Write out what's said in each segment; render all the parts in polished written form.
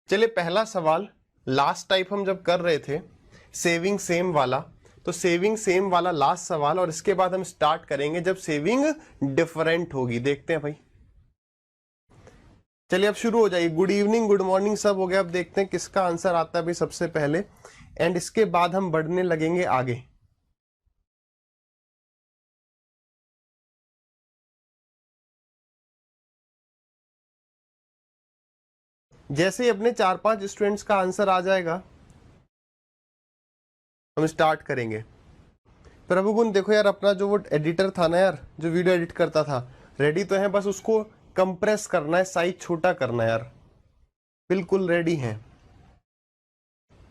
चलिए पहला सवाल, लास्ट टाइप हम जब कर रहे थे सेविंग सेम वाला, तो सेविंग सेम वाला लास्ट सवाल, और इसके बाद हम स्टार्ट करेंगे जब सेविंग डिफरेंट होगी। देखते हैं भाई। चलिए अब शुरू हो जाइए। गुड इवनिंग, गुड मॉर्निंग सब हो गया। अब देखते हैं किसका आंसर आता है भाई सबसे पहले, एंड इसके बाद हम बढ़ने लगेंगे आगे। जैसे ही अपने 4-5 स्टूडेंट्स का आंसर आ जाएगा हम स्टार्ट करेंगे। प्रभुगुण देखो यार, अपना जो वो एडिटर था ना यार, जो वीडियो एडिट करता था, रेडी तो है, बस उसको कंप्रेस करना है, साइज छोटा करना है यार। बिल्कुल रेडी है,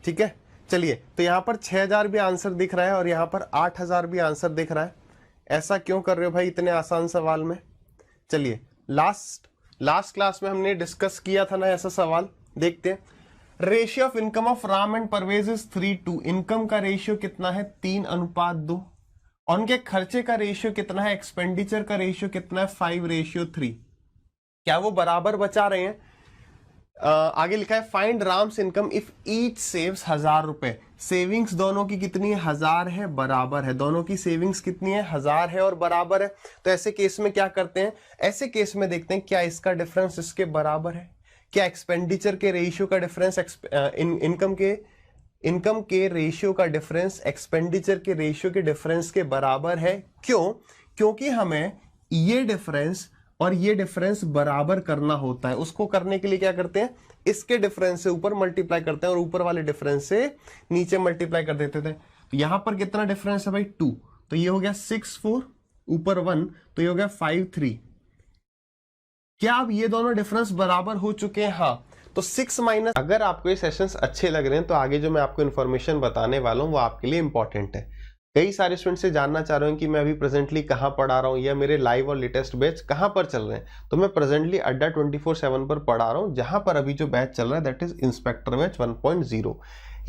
ठीक है। चलिए, तो यहां पर 6000 भी आंसर दिख रहा है और यहां पर 8000 भी आंसर दिख रहा है। ऐसा क्यों कर रहे हो भाई इतने आसान सवाल में? चलिए, लास्ट लास्ट क्लास में हमने डिस्कस किया था ना ऐसा सवाल। देखते हैं। Ratio of income of Ram and Parvez is 3:2। Income का रेशियो कितना है? 3:2। उनके खर्चे का रेशियो कितना है? एक्सपेंडिचर का रेशियो कितना है? 5:3। क्या वो बराबर बचा रहे हैं? आगे लिखा है find Ram's income if each saves 1000 रुपए। सेविंग्स दोनों की कितनी है? 1000 है, बराबर है। दोनों की सेविंग्स कितनी है? 1000 है और बराबर है। तो ऐसे केस में क्या करते हैं? ऐसे केस में देखते हैं क्या इसका डिफरेंस इसके बराबर है, क्या एक्सपेंडिचर के रेशियो का डिफरेंस इनकम के रेशियो का डिफरेंस एक्सपेंडिचर के रेशियो के डिफरेंस के बराबर है। क्यों? क्योंकि हमें ये डिफरेंस और ये डिफरेंस बराबर करना होता है। उसको करने के लिए क्या करते हैं? इसके डिफरेंस से ऊपर मल्टीप्लाई करते हैं और ऊपर वाले डिफरेंस से नीचे मल्टीप्लाई कर देते थे। तो यहां पर कितना डिफरेंस है भाई? 2। तो ये हो गया 6-4, ऊपर 1, तो ये हो गया 5-3। क्या अब ये दोनों डिफरेंस बराबर हो चुके हैं? हाँ। तो 6 माइनस, अगर आपको ये सेशंस अच्छे लग रहे हैं तो आगे जो मैं आपको इन्फॉर्मेशन बताने वाला हूं वो आपके लिए इंपॉर्टेंट है। कई सारे स्टूडेंट से जानना चाह रहे हैं कि मैं अभी प्रेजेंटली कहां पढ़ा रहा हूं या मेरे लाइव और लेटेस्ट बैच कहां पर चल रहे हैं। तो मैं प्रेजेंटली अड्डा 24/7 पर पढ़ा रहा हूं, जहां पर अभी जो बैच चल रहा है दैट इज इंस्पेक्टर बैच 1.0।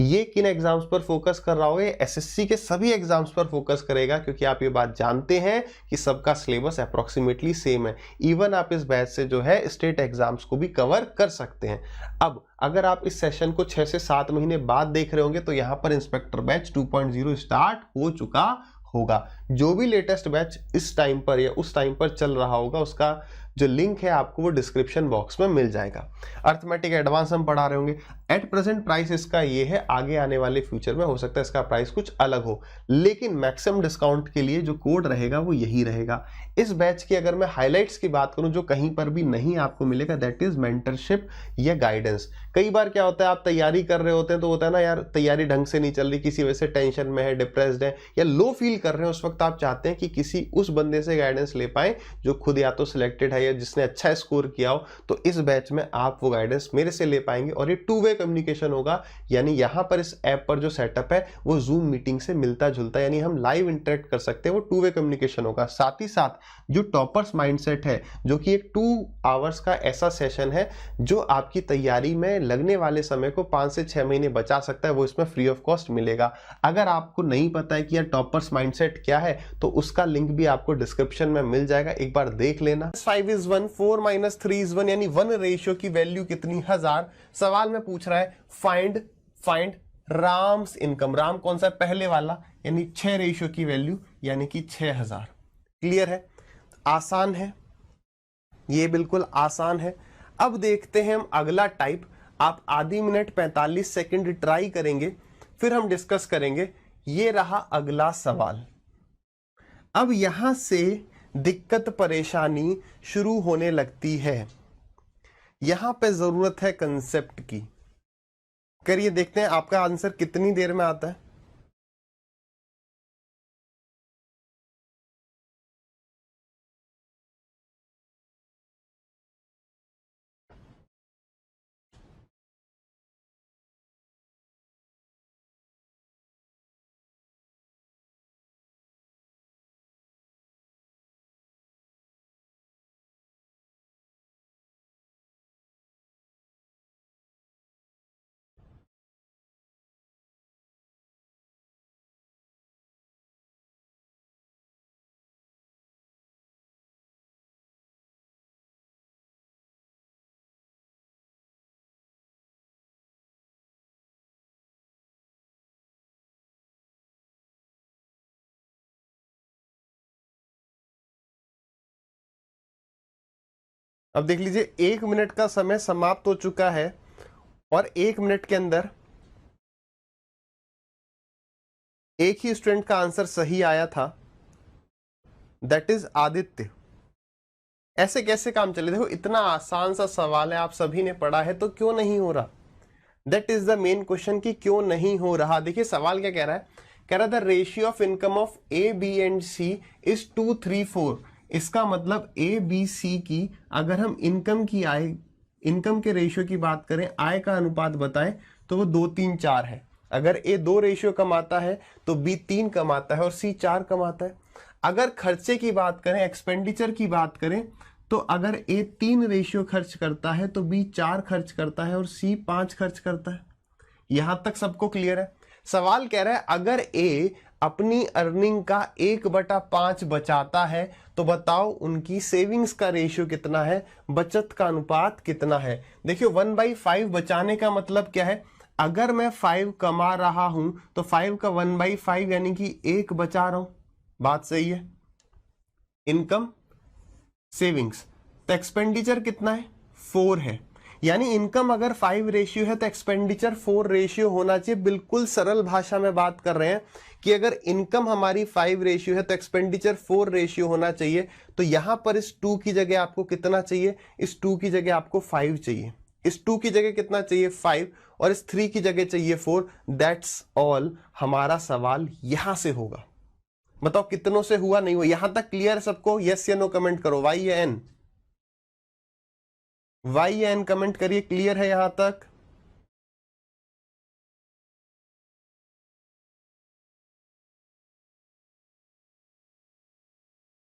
ये किन एग्जाम्स पर फोकस कर रहा होगा? एसएससी के सभी एग्जाम्स पर फोकस करेगा, क्योंकि आप ये बात जानते हैं कि सबका सिलेबस अप्रोक्सीमेटली सेम है। इवन आप इस बैच से जो है स्टेट एग्जाम्स को भी कवर कर सकते हैं। अब अगर आप इस सेशन को 6 से 7 महीने बाद देख रहे होंगे तो यहां पर इंस्पेक्टर बैच 2.0 स्टार्ट हो चुका होगा। जो भी लेटेस्ट बैच इस टाइम पर या उस टाइम पर चल रहा होगा उसका जो लिंक है आपको वो डिस्क्रिप्शन बॉक्स में मिल जाएगा। अर्थमेटिक एडवांस हम पढ़ा रहे होंगे। एट प्रेजेंट प्राइस इसका ये है, आगे आने वाले फ्यूचर में हो सकता है इसका प्राइस कुछ अलग हो, लेकिन मैक्सिमम डिस्काउंट के लिए जो कोड रहेगा वो यही रहेगा। इस बैच की अगर मैं हाइलाइट्स की बात करूं जो कहीं पर भी नहीं आपको मिलेगा, दैट इज मेंटरशिप या गाइडेंस। कई बार क्या होता है, आप तैयारी कर रहे होते हैं तो होता है ना यार, तैयारी ढंग से नहीं चल रही, किसी वजह से टेंशन में है, डिप्रेस्ड है या लो फील कर रहे हैं, उस वक्त आप चाहते हैं कि किसी उस बंदे से गाइडेंस ले पाए जो खुद या तो सिलेक्टेड है या जिसने अच्छा स्कोर किया हो। तो इस बैच में आप वो गाइडेंस मेरे से ले पाएंगे और ये 2 वे कम्युनिकेशन होगा। यानी यहां पर इस ऐप पर जो सेटअप है वो जूम मीटिंग से मिलता जुलता है, यानी हम लाइव इंटरेक्ट कर सकते हैं, वो 2 वे कम्युनिकेशन होगा। साथ ही साथ जो टॉपर्स माइंडसेट है, जो कि एक 2 आवर्स का ऐसा सेशन है जो आपकी तैयारी में लगने वाले समय को 5 से 6 महीने बचा सकता है, वो इसमें फ्री ऑफ कॉस्ट मिलेगा। अगर आपको नहीं पता है कि यार टॉपर्स माइंडसेट क्या है तो उसका लिंक भी आपको डिस्क्रिप्शन में मिल जाएगा, एक बार देख लेना। 5:1, 4-3:1, यानी 1 रेशियो की वैल्यू कितनी? 1000। सवाल में पूछ रहा है फाइंड राम्स इनकम। राम कौन सा? पहले वाला, यानी 6 रेशियो की वैल्यू यानी कि 6000। क्लियर है? आसान है, ये बिल्कुल आसान है। अब देखते हैं हम अगला टाइप। आप आधी मिनट 45 सेकंड ट्राई करेंगे, फिर हम डिस्कस करेंगे। ये रहा अगला सवाल। अब यहां से दिक्कत परेशानी शुरू होने लगती है। यहां पे जरूरत है कंसेप्ट की। करिए, देखते हैं आपका आंसर कितनी देर में आता है। अब देख लीजिए 1 मिनट का समय समाप्त हो चुका है और 1 मिनट के अंदर एक ही स्टूडेंट का आंसर सही आया था, दैट इज आदित्य। ऐसे कैसे काम चले? देखो इतना आसान सा सवाल है, आप सभी ने पढ़ा है, तो क्यों नहीं हो रहा? That is the main question कि क्यों नहीं हो रहा। देखिए सवाल क्या कह रहा है, कह रहा था ratio of income of A B and C is 2 3 4। इसका मतलब ए बी सी की अगर हम इनकम के रेशियो की बात करें, आय का अनुपात बताएं, तो वो 2 3 4 है। अगर ए 2 रेशियो कमाता है तो बी 3 कमाता है और सी 4 कमाता है। अगर खर्चे की बात करें, एक्सपेंडिचर की बात करें, तो अगर ए 3 रेशियो खर्च करता है तो बी 4 खर्च करता है और सी 5 खर्च करता है। यहां तक सबको क्लियर है? सवाल कह रहा है अगर ए अपनी अर्निंग का 1/5 बचाता है तो बताओ उनकी सेविंग्स का रेशियो कितना है, बचत का अनुपात कितना है। देखियो 1/5 बचाने का मतलब क्या है? अगर मैं 5 कमा रहा हूं तो 5 का 1/5 यानी कि 1 बचा रहा हूं। बात सही है? इनकम सेविंग्स, तो एक्सपेंडिचर कितना है? 4 है। यानी इनकम अगर 5 रेशियो है तो एक्सपेंडिचर 4 रेशियो होना चाहिए। बिल्कुल सरल भाषा में बात कर रहे हैं कि अगर इनकम हमारी 5 रेशियो है तो एक्सपेंडिचर 4 रेशियो होना चाहिए। तो यहां पर इस 2 की जगह आपको कितना चाहिए? इस 2 की जगह आपको 5 चाहिए। इस 2 की जगह कितना चाहिए? 5। और इस 3 की जगह चाहिए 4। That's all. हमारा सवाल यहां से होगा। बताओ कितनों से हुआ, नहीं हुआ? यहां तक क्लियर है सबको? यस या नो कमेंट करो, वाई या एन। वाई या एन कमेंट करिए, क्लियर है यहां तक?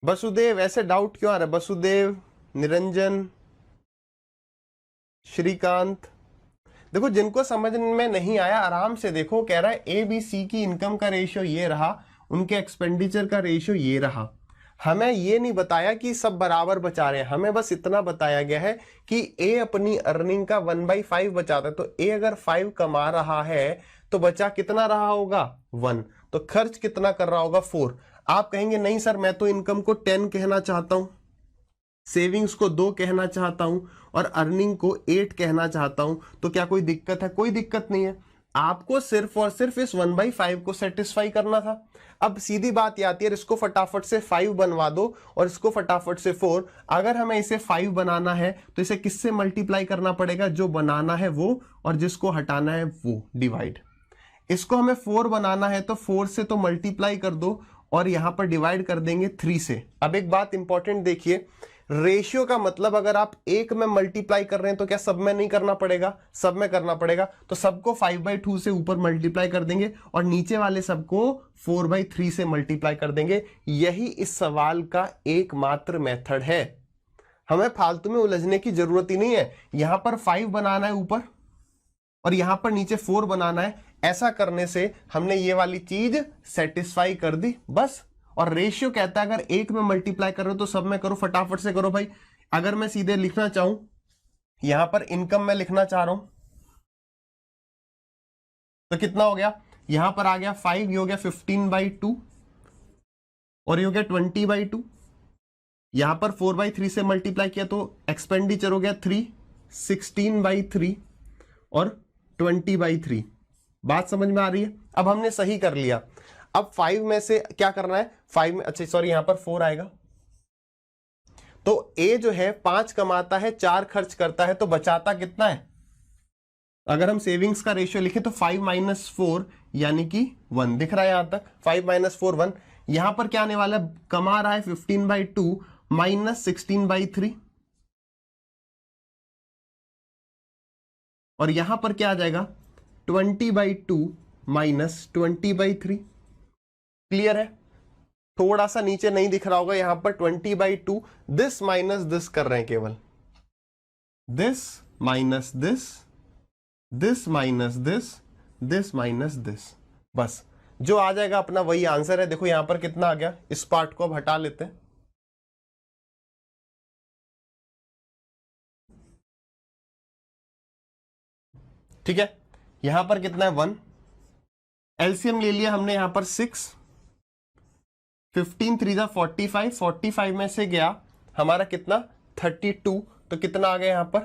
वसुदेव, ऐसे डाउट क्यों आ रहा है? वसुदेव, निरंजन, श्रीकांत। देखो जिनको समझ में नहीं आया आराम से देखो। कह रहा है ए बी सी की इनकम का रेशियो ये रहा, उनके एक्सपेंडिचर का रेशियो ये रहा। हमें ये नहीं बताया कि सब बराबर बचा रहे हैं, हमें बस इतना बताया गया है कि ए अपनी अर्निंग का 1/5 बचाता है। तो ए अगर 5 कमा रहा है तो बचा कितना रहा होगा? 1। तो खर्च कितना कर रहा होगा? 4। आप कहेंगे नहीं सर मैं तो इनकम को 10 कहना चाहता हूं, सेविंग्स को 2 कहना चाहता हूं और अर्निंग को 8 कहना चाहता हूं, तो क्या कोई दिक्कत है? कोई दिक्कत नहीं है। आपको सिर्फ और सिर्फ इस 1/5 को सेटिस्फाई करना था। अब सीधी बात ये आती है, इसको फटाफट से 5 बनवा दो और इसको फटाफट से 4। अगर हमें इसे 5 बनाना है तो इसे किससे मल्टीप्लाई करना पड़ेगा? जो बनाना है वो, और जिसको हटाना है वो, डिवाइड। इसको हमें 4 बनाना है तो 4 से तो मल्टीप्लाई कर दो और यहां पर डिवाइड कर देंगे 3 से। अब एक बात इंपॉर्टेंट देखिए, रेशियो का मतलब अगर आप एक में मल्टीप्लाई कर रहे हैं तो क्या सब में नहीं करना पड़ेगा? सब में करना पड़ेगा। तो सबको 5/2 से ऊपर मल्टीप्लाई कर देंगे और नीचे वाले सबको 4/3 से मल्टीप्लाई कर देंगे। यही इस सवाल का एकमात्र मेथड है। हमें फालतू में उलझने की जरूरत ही नहीं है। यहां पर 5 बनाना है ऊपर और यहां पर नीचे 4 बनाना है। ऐसा करने से हमने ये वाली चीज सेटिस्फाई कर दी, बस। और रेशियो कहता है अगर एक में मल्टीप्लाई कर रहे हो तो सब में करो, फटाफट से करो भाई। अगर मैं सीधे लिखना चाहूं, यहां पर इनकम में लिखना चाह रहा हूं तो कितना हो गया? यहां पर आ गया 5, ये हो गया 15/2 और ये हो गया 20/2। यहां पर 4/3 से मल्टीप्लाई किया तो एक्सपेंडिचर हो गया 3, 16/3 और 20/3। बात समझ में आ रही है? अब हमने सही कर लिया। अब 5 में से क्या करना है? 5 में, अच्छा सॉरी, यहां पर 4 आएगा। तो ए जो है 5 कमाता है, 4 खर्च करता है, तो बचाता कितना है? अगर हम सेविंग्स का रेशियो लिखें तो 5 - 4 यानी कि 1 दिख रहा है यहां तक। 5 - 4 1। यहां पर क्या आने वाला है? कमा रहा है 15/2 माइनस 16/3 और यहां पर क्या आ जाएगा? 20/2 माइनस 20/3। क्लियर है? थोड़ा सा नीचे नहीं दिख रहा होगा, यहां पर 20/2 दिस माइनस दिस कर रहे हैं, केवल this minus this, this minus this, this minus this, बस। जो आ जाएगा अपना वही आंसर है। देखो यहां पर कितना आ गया, इस पार्ट को अब हटा लेते हैं। ठीक है, यहां पर कितना है? 1। एलसीएम ले लिया हमने यहां पर 6, 15 3 जा 45, 45 में से गया हमारा कितना? 32। तो कितना आ गया यहाँ पर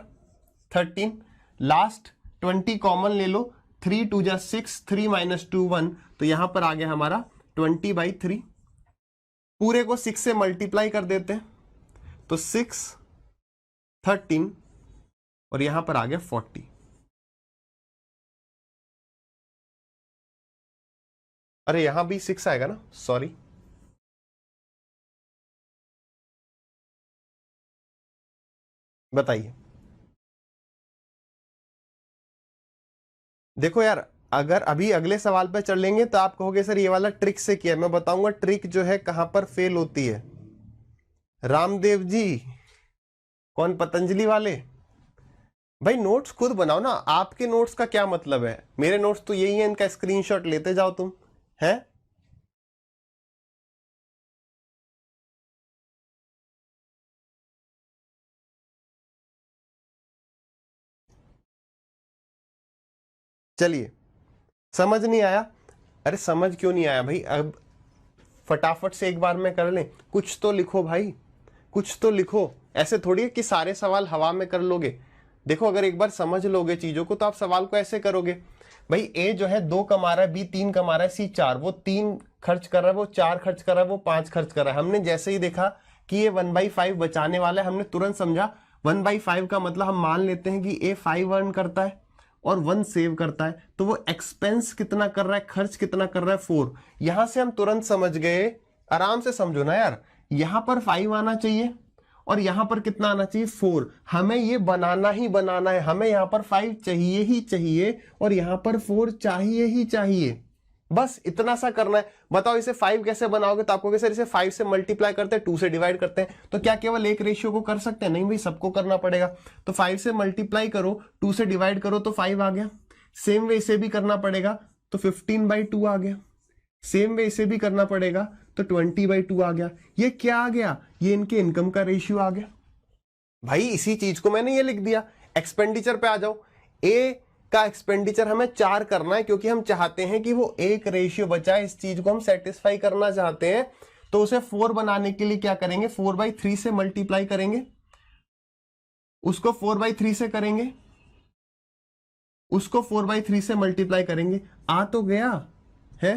13। लास्ट 20 कॉमन ले लो, 3 2 जा 6, 3 माइनस 2 1, तो यहां पर आ गया हमारा 20/3। पूरे को 6 से मल्टीप्लाई कर देते हैं तो 6 13 और यहां पर आ गया 40। अरे यहां भी 6 आएगा ना, सॉरी, बताइए। देखो यार, अगर अभी अगले सवाल पे चल लेंगे तो आप कहोगे सर ये वाला ट्रिक से किया। मैं बताऊंगा ट्रिक जो है कहां पर फेल होती है। रामदेव जी, कौन, पतंजलि वाले? भाई नोट्स खुद बनाओ ना। आपके नोट्स का क्या मतलब है? मेरे नोट्स तो यही है, इनका स्क्रीनशॉट लेते जाओ तुम, हैं? चलिए, समझ नहीं आया? अरे समझ क्यों नहीं आया भाई? अब फटाफट से एक बार में कर लें। कुछ तो लिखो भाई, कुछ तो लिखो। ऐसे थोड़ी है कि सारे सवाल हवा में कर लोगे। देखो, अगर एक बार समझ लोगे चीजों को तो आप सवाल को ऐसे करोगे। भाई ए जो है 2 कमा रहा है, बी 3 कमा रहा है, सी 4। वो 3 खर्च कर रहा है, वो 4 खर्च कर रहा है, वो 5 खर्च कर रहा है। हमने जैसे ही देखा कि ये 1/5 बचाने वाला है, हमने तुरंत समझा 1/5 का मतलब हम मान लेते हैं कि ए 5 अर्न करता है और 1 सेव करता है, तो वो एक्सपेंस कितना कर रहा है, खर्च कितना कर रहा है, 4। यहां से हम तुरंत समझ गए। आराम से समझो ना यार, यहां पर 5 आना चाहिए और यहां पर कितना आना चाहिए, 4। हमें ये बनाना ही बनाना है। हमें यहां पर 5 चाहिए ही चाहिए और यहां पर 4 चाहिए ही चाहिए। बस इतना सा करना है। बताओ इसे 5 कैसे बनाओगे? तो आपको सर इसे 5 से मल्टीप्लाई करते हैं, 2 से डिवाइड करते हैं। तो क्या केवल एक रेशियो को कर सकते हैं? नहीं भाई, सबको करना पड़ेगा। तो 5 से मल्टीप्लाई करो, 2 से डिवाइड करो तो 5 आ गया। सेम वे इसे भी करना पड़ेगा तो 15/2 आ गया। सेम वे इसे भी करना पड़ेगा तो 20/2 आ गया। ये क्या आ गया? ये इनके इनकम का रेशियो आ गया। भाई इसी चीज को मैंने ये लिख दिया। एक्सपेंडिचर पे आ जाओ। ए का एक्सपेंडिचर हमें 4 करना है क्योंकि हम चाहते हैं कि वो एक रेशियो बचाए। इस चीज को हम सेटिस्फाई करना चाहते हैं। तो उसे 4 बनाने के लिए क्या करेंगे, 4/3 से मल्टीप्लाई करेंगे, उसको 4/3 से करेंगे, उसको 4/3 से मल्टीप्लाई करेंगे। आ तो गया है,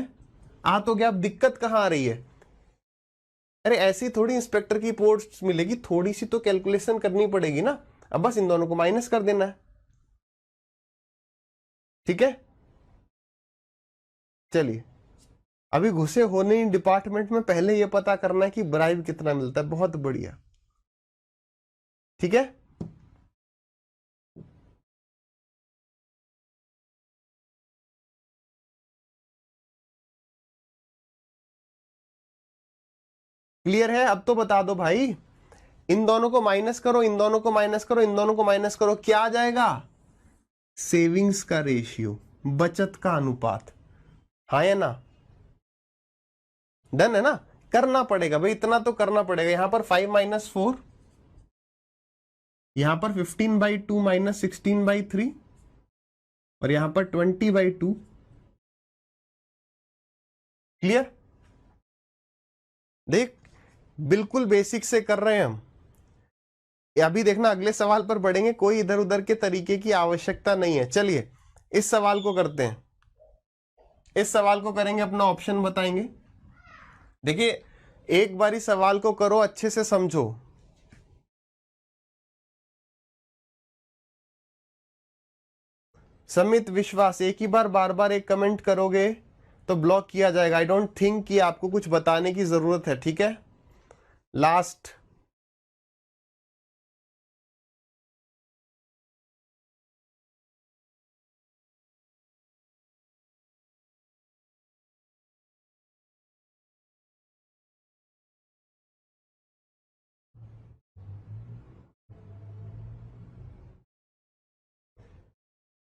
आ तो गया। अब दिक्कत कहां आ रही है? अरे ऐसी थोड़ी इंस्पेक्टर की पोस्ट मिलेगी, थोड़ी सी तो कैलकुलेशन करनी पड़ेगी ना। अब बस इन दोनों को माइनस कर देना है, ठीक है। चलिए, अभी घुसे होने डिपार्टमेंट में, पहले ये पता करना है कि ब्राइब कितना मिलता है। बहुत बढ़िया, ठीक है। क्लियर है? अब तो बता दो भाई। इन दोनों को माइनस करो, इन दोनों को माइनस करो, इन दोनों को माइनस करो, क्या आ जाएगा? सेविंग्स का रेशियो, बचत का अनुपात। हाँ या ना? डन है ना? करना पड़ेगा भाई, इतना तो करना पड़ेगा। यहां पर 5 - 4, यहां पर 15/2 - 16/3 और यहां पर 20/2। क्लियर? देख, बिल्कुल बेसिक से कर रहे हैं हम। अभी देखना, अगले सवाल पर बढ़ेंगे, कोई इधर उधर के तरीके की आवश्यकता नहीं है। चलिए इस सवाल को करते हैं। इस सवाल को करेंगे, अपना ऑप्शन बताएंगे। देखिए, एक बारी सवाल को करो, अच्छे से समझो। समित विश्वास, एक ही बार बार बार एक कमेंट करोगे तो ब्लॉक किया जाएगा। आई डोंट थिंक कि आपको कुछ बताने की जरूरत है, ठीक है। लास्ट,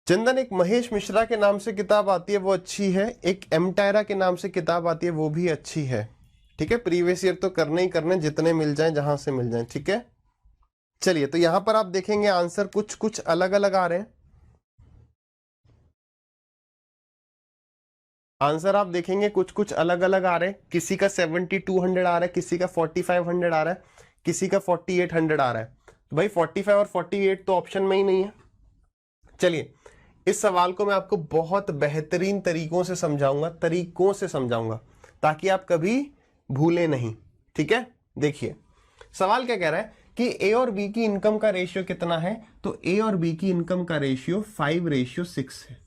चंदन, एक महेश मिश्रा के नाम से किताब आती है, वो अच्छी है। एक एमटायरा के नाम से किताब आती है, वो भी अच्छी है, ठीक है। प्रीवियस ईयर तो करने ही करने, जितने मिल जाएं, जहां से मिल जाएं, ठीक है। चलिए, तो यहां पर आप देखेंगे आंसर कुछ कुछ अलग अलग आ रहे हैं। आंसर आप देखेंगे कुछ कुछ अलग अलग आ रहे हैं। किसी का 7200 आ रहा है, किसी का 4500 आ रहा है, किसी का 4800 आ रहा है। तो भाई 45 और 48 तो ऑप्शन में ही नहीं है। चलिए इस सवाल को मैं आपको बहुत बेहतरीन तरीकों से समझाऊंगा ताकि आप कभी भूले नहीं। ठीक है, देखिए सवाल क्या कह रहा है कि ए और बी की इनकम का रेशियो कितना है, तो ए और बी की इनकम का रेशियो 5:6 है।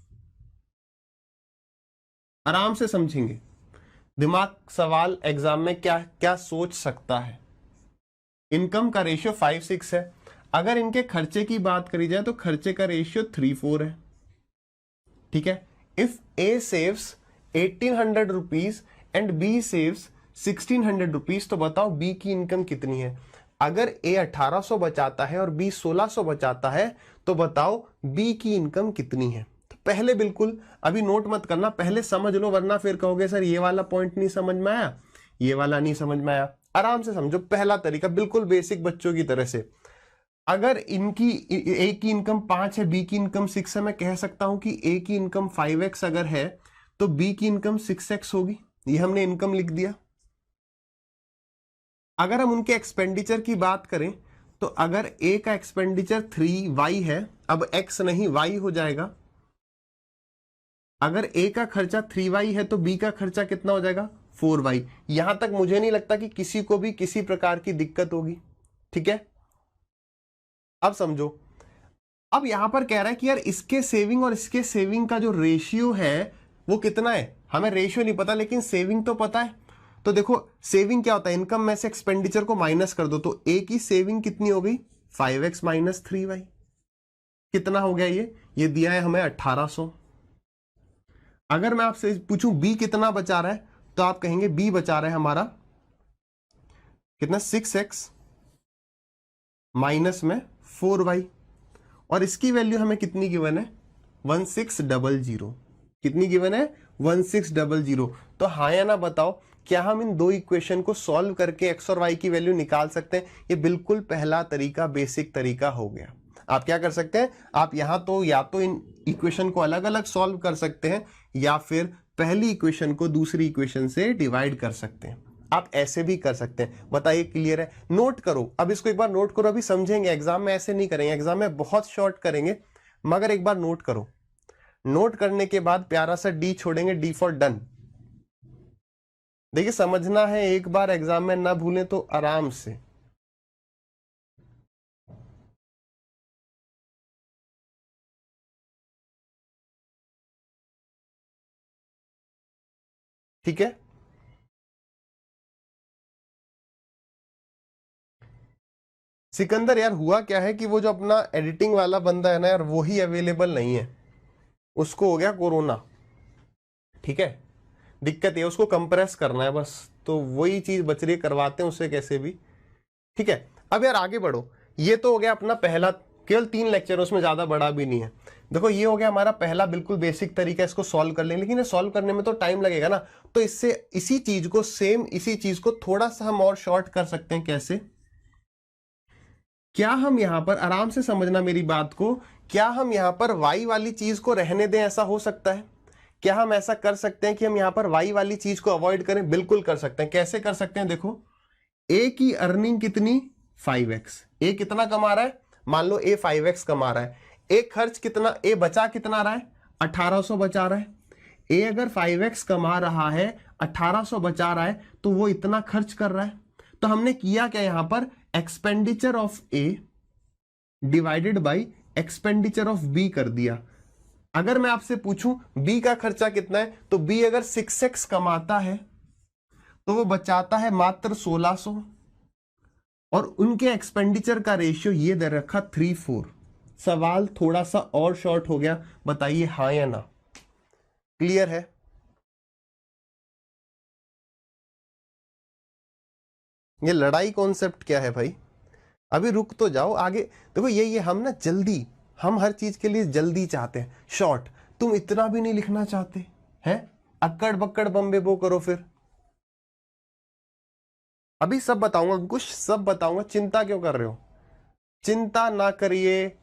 आराम से समझेंगे, दिमाग सवाल एग्जाम में क्या क्या सोच सकता है। इनकम का रेशियो 5:6 है। अगर इनके खर्चे की बात करी जाए तो खर्चे का रेशियो 3:4 है। ठीक है, if A saves 1800 rupees and B saves 1600 rupees, तो बताओ बी की इनकम कितनी है। अगर ए 1800 बचाता है और बी 1600 बचाता है, तो बताओ बी की इनकम कितनी है। तो पहले बिल्कुल अभी नोट मत करना, पहले समझ लो, वरना फिर कहोगे सर ये वाला पॉइंट नहीं समझ में आया, ये वाला नहीं समझ में आया। आराम से समझो, पहला तरीका बिल्कुल बेसिक बच्चों की तरह से। अगर इनकी ए की इनकम 5 है, बी की इनकम 6 है, मैं कह सकता हूं कि ए की इनकम 5x अगर है तो बी की इनकम 6x होगी। ये हमने इनकम लिख दिया। अगर हम उनके एक्सपेंडिचर की बात करें तो अगर ए का एक्सपेंडिचर 3y है, अब x नहीं y हो जाएगा। अगर ए का खर्चा 3y है तो बी का खर्चा कितना हो जाएगा, 4y। यहां तक मुझे नहीं लगता कि किसी को भी किसी प्रकार की दिक्कत होगी। ठीक है, अब समझो, अब यहां पर कह रहा है कि यार इसके सेविंग और इसके सेविंग का जो रेशियो है वो कितना है। हमें रेशियो नहीं पता लेकिन सेविंग तो पता है। तो देखो सेविंग क्या होता है, इनकम में से एक्सपेंडिचर को माइनस कर दो, तो ए की सेविंग कितनी हो गई, 5x - 3y। कितना हो गया ये दिया है हमें 1800। अगर मैं आपसे पूछूं बी कितना बचा रहा है, तो आप कहेंगे बी बचा रहा है हमारा कितना, 6x माइनस में 4y। और इसकी वैल्यू हमें कितनी गिवन है, 1600। कितनी गिवन है, 1600। तो हाँ या ना बताओ, क्या हम इन दो इक्वेशन को सॉल्व करके एक्स और वाई की वैल्यू निकाल सकते हैं। ये बिल्कुल पहला तरीका, बेसिक तरीका हो गया। आप क्या कर सकते हैं, आप यहां तो या तो इन इक्वेशन को अलग अलग सॉल्व कर सकते हैं या फिर पहली इक्वेशन को दूसरी इक्वेशन से डिवाइड कर सकते हैं। आप ऐसे भी कर सकते हैं। बताइए क्लियर है, नोट करो, अब इसको एक बार नोट करो। अभी समझेंगे, एग्जाम में ऐसे नहीं करेंगे, एग्जाम में बहुत शॉर्ट करेंगे, मगर एक बार नोट करो। नोट करने के बाद प्यारा सा डी छोड़ेंगे, डी फॉर डन। देखिए समझना है, एक बार एग्जाम में ना भूलें तो आराम से। ठीक है, सिकंदर यार हुआ क्या है कि वो जो अपना एडिटिंग वाला बंदा है ना यार, वो ही अवेलेबल नहीं है, उसको हो गया कोरोना। ठीक है, दिक्कत है, उसको कंप्रेस करना है बस, तो वही चीज बच रही है, करवाते हैं उससे कैसे भी। ठीक है, अब यार आगे बढ़ो। ये तो हो गया अपना पहला, केवल 3 लेक्चर, उसमें ज्यादा बड़ा भी नहीं है। देखो ये हो गया हमारा पहला बिल्कुल बेसिक तरीका, इसको सॉल्व कर लेंगे, लेकिन ये सॉल्व करने में तो टाइम लगेगा ना। तो इससे इसी चीज को, सेम इसी चीज को थोड़ा सा हम और शॉर्ट कर सकते हैं। कैसे, क्या हम यहां पर, आराम से समझना मेरी बात को, क्या हम यहां पर y वाली चीज को रहने दें, ऐसा हो सकता है। क्या हम ऐसा कर सकते हैं कि हम यहां पर y वाली चीज को अवॉइड करें, बिल्कुल कर सकते हैं। कैसे कर सकते हैं, देखो a की अर्निंग कितनी, 5x। a कितना कमा रहा है, मान लो a 5x कमा रहा है। a खर्च कितना, a बचा कितना रहा है, 1800 बचा रहा है। a अगर 5x कमा रहा है, 1800 बचा रहा है, तो वो इतना खर्च कर रहा है। तो हमने किया क्या यहां पर, expenditure of A divided by expenditure of B कर दिया। अगर मैं आपसे पूछूं बी का खर्चा कितना है, तो बी अगर 6x कमाता है तो वो बचाता है मात्र 1600, और उनके एक्सपेंडिचर का रेशियो ये दे रखा 3:4। सवाल थोड़ा सा और शॉर्ट हो गया, बताइए हाँ या ना। क्लियर है, ये लड़ाई कॉन्सेप्ट क्या है भाई, अभी रुक तो जाओ आगे। देखो ये हम ना जल्दी, हम हर चीज के लिए जल्दी चाहते हैं, शॉर्ट। तुम इतना भी नहीं लिखना चाहते हैं, अक्कड़ बक्कड़ बम्बे बो करो फिर। अभी सब बताऊंगा, कुछ सब बताऊंगा, चिंता क्यों कर रहे हो, चिंता ना करिए,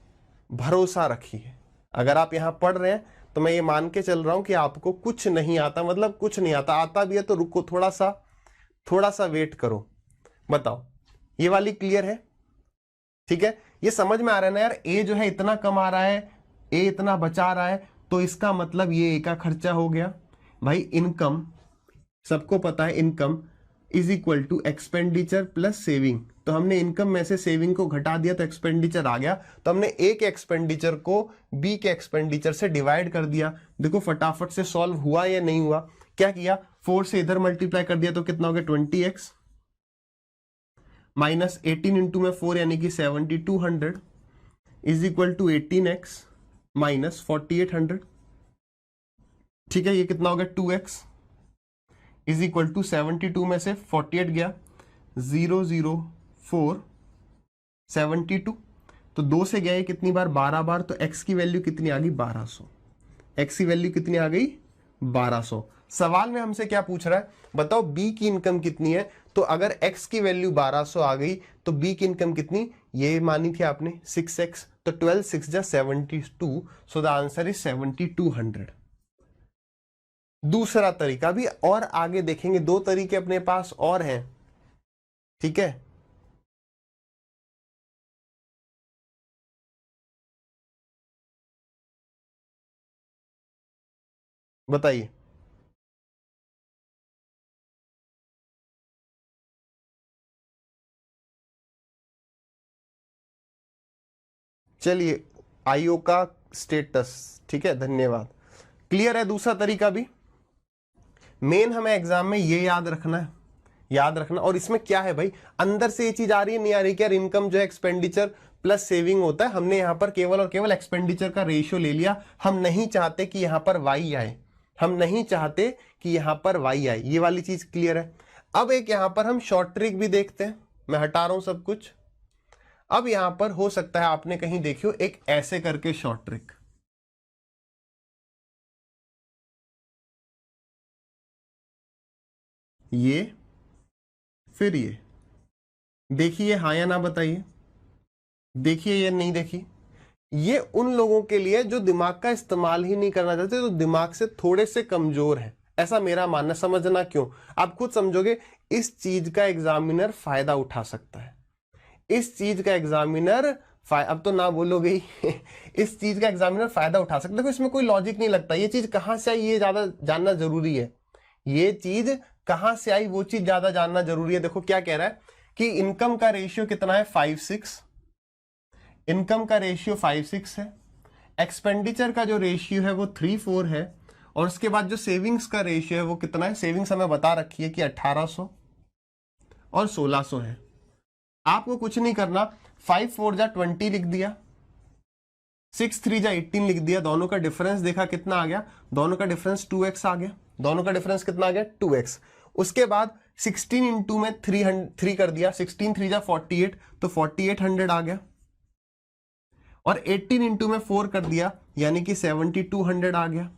भरोसा रखिए। अगर आप यहां पढ़ रहे हैं तो मैं ये मान के चल रहा हूं कि आपको कुछ नहीं आता, मतलब कुछ नहीं आता, आता भी है तो रुको, थोड़ा सा वेट करो। बताओ ये वाली क्लियर है, ठीक है। ये समझ में आ रहा है ना यार, ए जो है इतना कमा रहा है, ए इतना बचा रहा है, तो इसका मतलब ये ए का खर्चा हो गया भाई। इनकम सबको पता है, income is equal to expenditure plus saving. तो हमने इनकम में से सेविंग को घटा दिया तो एक्सपेंडिचर आ गया, तो हमने ए के एक्सपेंडिचर को बी के एक्सपेंडिचर से डिवाइड कर दिया। देखो फटाफट से सॉल्व हुआ या नहीं हुआ। क्या किया, 4 से इधर मल्टीप्लाई कर दिया तो कितना हो गया 20x माइनस 18 इंटू में 4 यानी कि 7200 is equal to 18x minus 4800। ठीक है, ये कितना हो गया 2x इज इक्वल टू 72 में से 48 गया 004 72, तो 2 से गया ये कितनी बार 12 बार, तो x की वैल्यू कितनी आ गई 1200। x की वैल्यू कितनी आ गई 1200। सवाल में हमसे क्या पूछ रहा है, बताओ b की इनकम कितनी है। तो अगर x की वैल्यू 1200 आ गई तो b की इनकम कितनी, ये मानी थी आपने 6x, तो 12 6 जा 72, सो द आंसर इज 7200। दूसरा तरीका भी और आगे देखेंगे, 2 तरीके अपने पास और हैं। ठीक है, बताइए। चलिए, आईओ का स्टेटस, ठीक है, धन्यवाद। क्लियर है दूसरा तरीका भी। मेन हमें एग्जाम में ये याद रखना है, याद रखना। और इसमें क्या है भाई, अंदर से ये चीज आ रही है नहीं आ रही, क्या इनकम जो है एक्सपेंडिचर प्लस सेविंग होता है। हमने यहां पर केवल और केवल एक्सपेंडिचर का रेशियो ले लिया। हम नहीं चाहते कि यहां पर वाई आए, हम नहीं चाहते कि यहां पर वाई आए, ये वाली चीज क्लियर है। अब एक यहां पर हम शॉर्ट ट्रिक भी देखते हैं, मैं हटा रहा हूं सब कुछ। अब यहां पर हो सकता है आपने कहीं देखियो एक ऐसे करके शॉर्ट ट्रिक, ये फिर ये देखिए, हाँ या ना बताइए, देखिए या नहीं देखिए। ये उन लोगों के लिए जो दिमाग का इस्तेमाल ही नहीं करना चाहते, तो दिमाग से थोड़े से कमजोर है, ऐसा मेरा मानना। समझना क्यों, आप खुद समझोगे। इस चीज का एग्जामिनर फायदा उठा सकता है, इस चीज का एग्जामिनर अब तो ना बोलोगे ही इस चीज का एग्जामिनर फायदा उठा सकता है। देखो इसमें कोई लॉजिक नहीं लगता, ये चीज कहां से आई ये ज्यादा जानना जरूरी है। ये चीज कहां से आई वो चीज ज्यादा जानना जरूरी है। देखो क्या कह रहा है कि इनकम का रेशियो कितना है 5-6, इनकम का रेशियो 5-6 है, एक्सपेंडिचर का जो रेशियो है वो 3-4 है, और उसके बाद जो सेविंग्स का रेशियो है वो कितना है, सेविंग्स हमें बता रखी है कि 1800 और 1600 है। आपको कुछ नहीं करना, 5-4 जा 20 लिख दिया, 6-3 जा 18 लिख दिया, दोनों का डिफरेंस देखा कितना आ गया, दोनों का डिफरेंस 2x आ गया, दोनों का डिफरेंस कितना आ गया 2x। उसके बाद 16 इंटू में 3 कर दिया, 16-3 जा 48, तो 4800 आ गया, और 18 इंटू में 4 कर दिया यानी कि 7200 आ गया।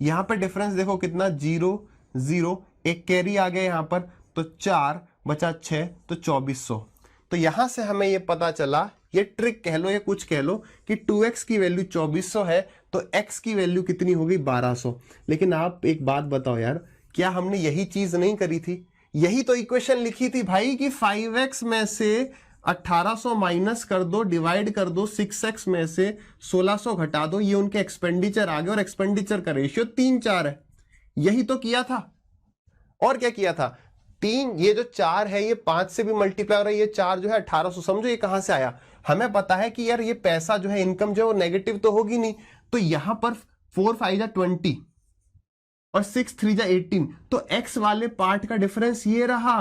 यहां पर डिफरेंस देखो कितना 0 0, एक कैरी आ गया यहां पर, तो 4 बचा 6, तो 2400। तो यहां से हमें ये पता चला, ये ट्रिक कह लो या कुछ कह लो, कि 2x की वैल्यू 2400 है तो x की वैल्यू कितनी होगी 1200। लेकिन आप एक बात बताओ यार, क्या हमने यही चीज नहीं करी थी, यही तो इक्वेशन लिखी थी भाई कि 5x में से 1800 माइनस कर दो, डिवाइड कर दो, 6x में से 1600 घटा दो, ये उनके एक्सपेंडिचर आ गए, और एक्सपेंडिचर का रेशियो 3-4 है। यही तो किया था। और क्या किया था, 3, ये जो 4 है ये 5 से भी मल्टीप्लाई हो रहा है, ये 4 जो है 1800। समझो ये कहां से आया, हमें पता है कि यार ये पैसा जो है, इनकम जो है वो नेगेटिव तो होगी नहीं, तो यहां पर 4-5 जा 20 और 6-3 जा 18, तो x वाले पार्ट का डिफरेंस ये रहा।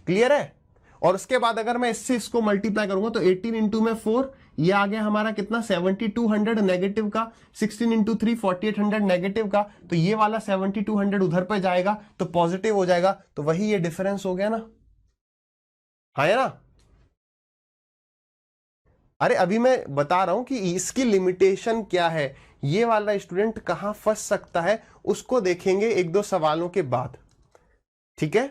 क्लियर है। और उसके बाद अगर मैं इससे इसको मल्टीप्लाई करूंगा तो 18 इंटू में 4, ये आ गया हमारा कितना 7200 नेगेटिव का, 16 इंटू 3 4800 नेगेटिव का, तो ये वाला 7200 उधर पे जाएगा तो पॉजिटिव हो जाएगा, तो वही ये डिफरेंस हो गया ना, है ना। अरे अभी मैं बता रहा हूं कि इसकी लिमिटेशन क्या है, ये वाला स्टूडेंट कहां फंस सकता है उसको देखेंगे 1-2 सवालों के बाद, ठीक है।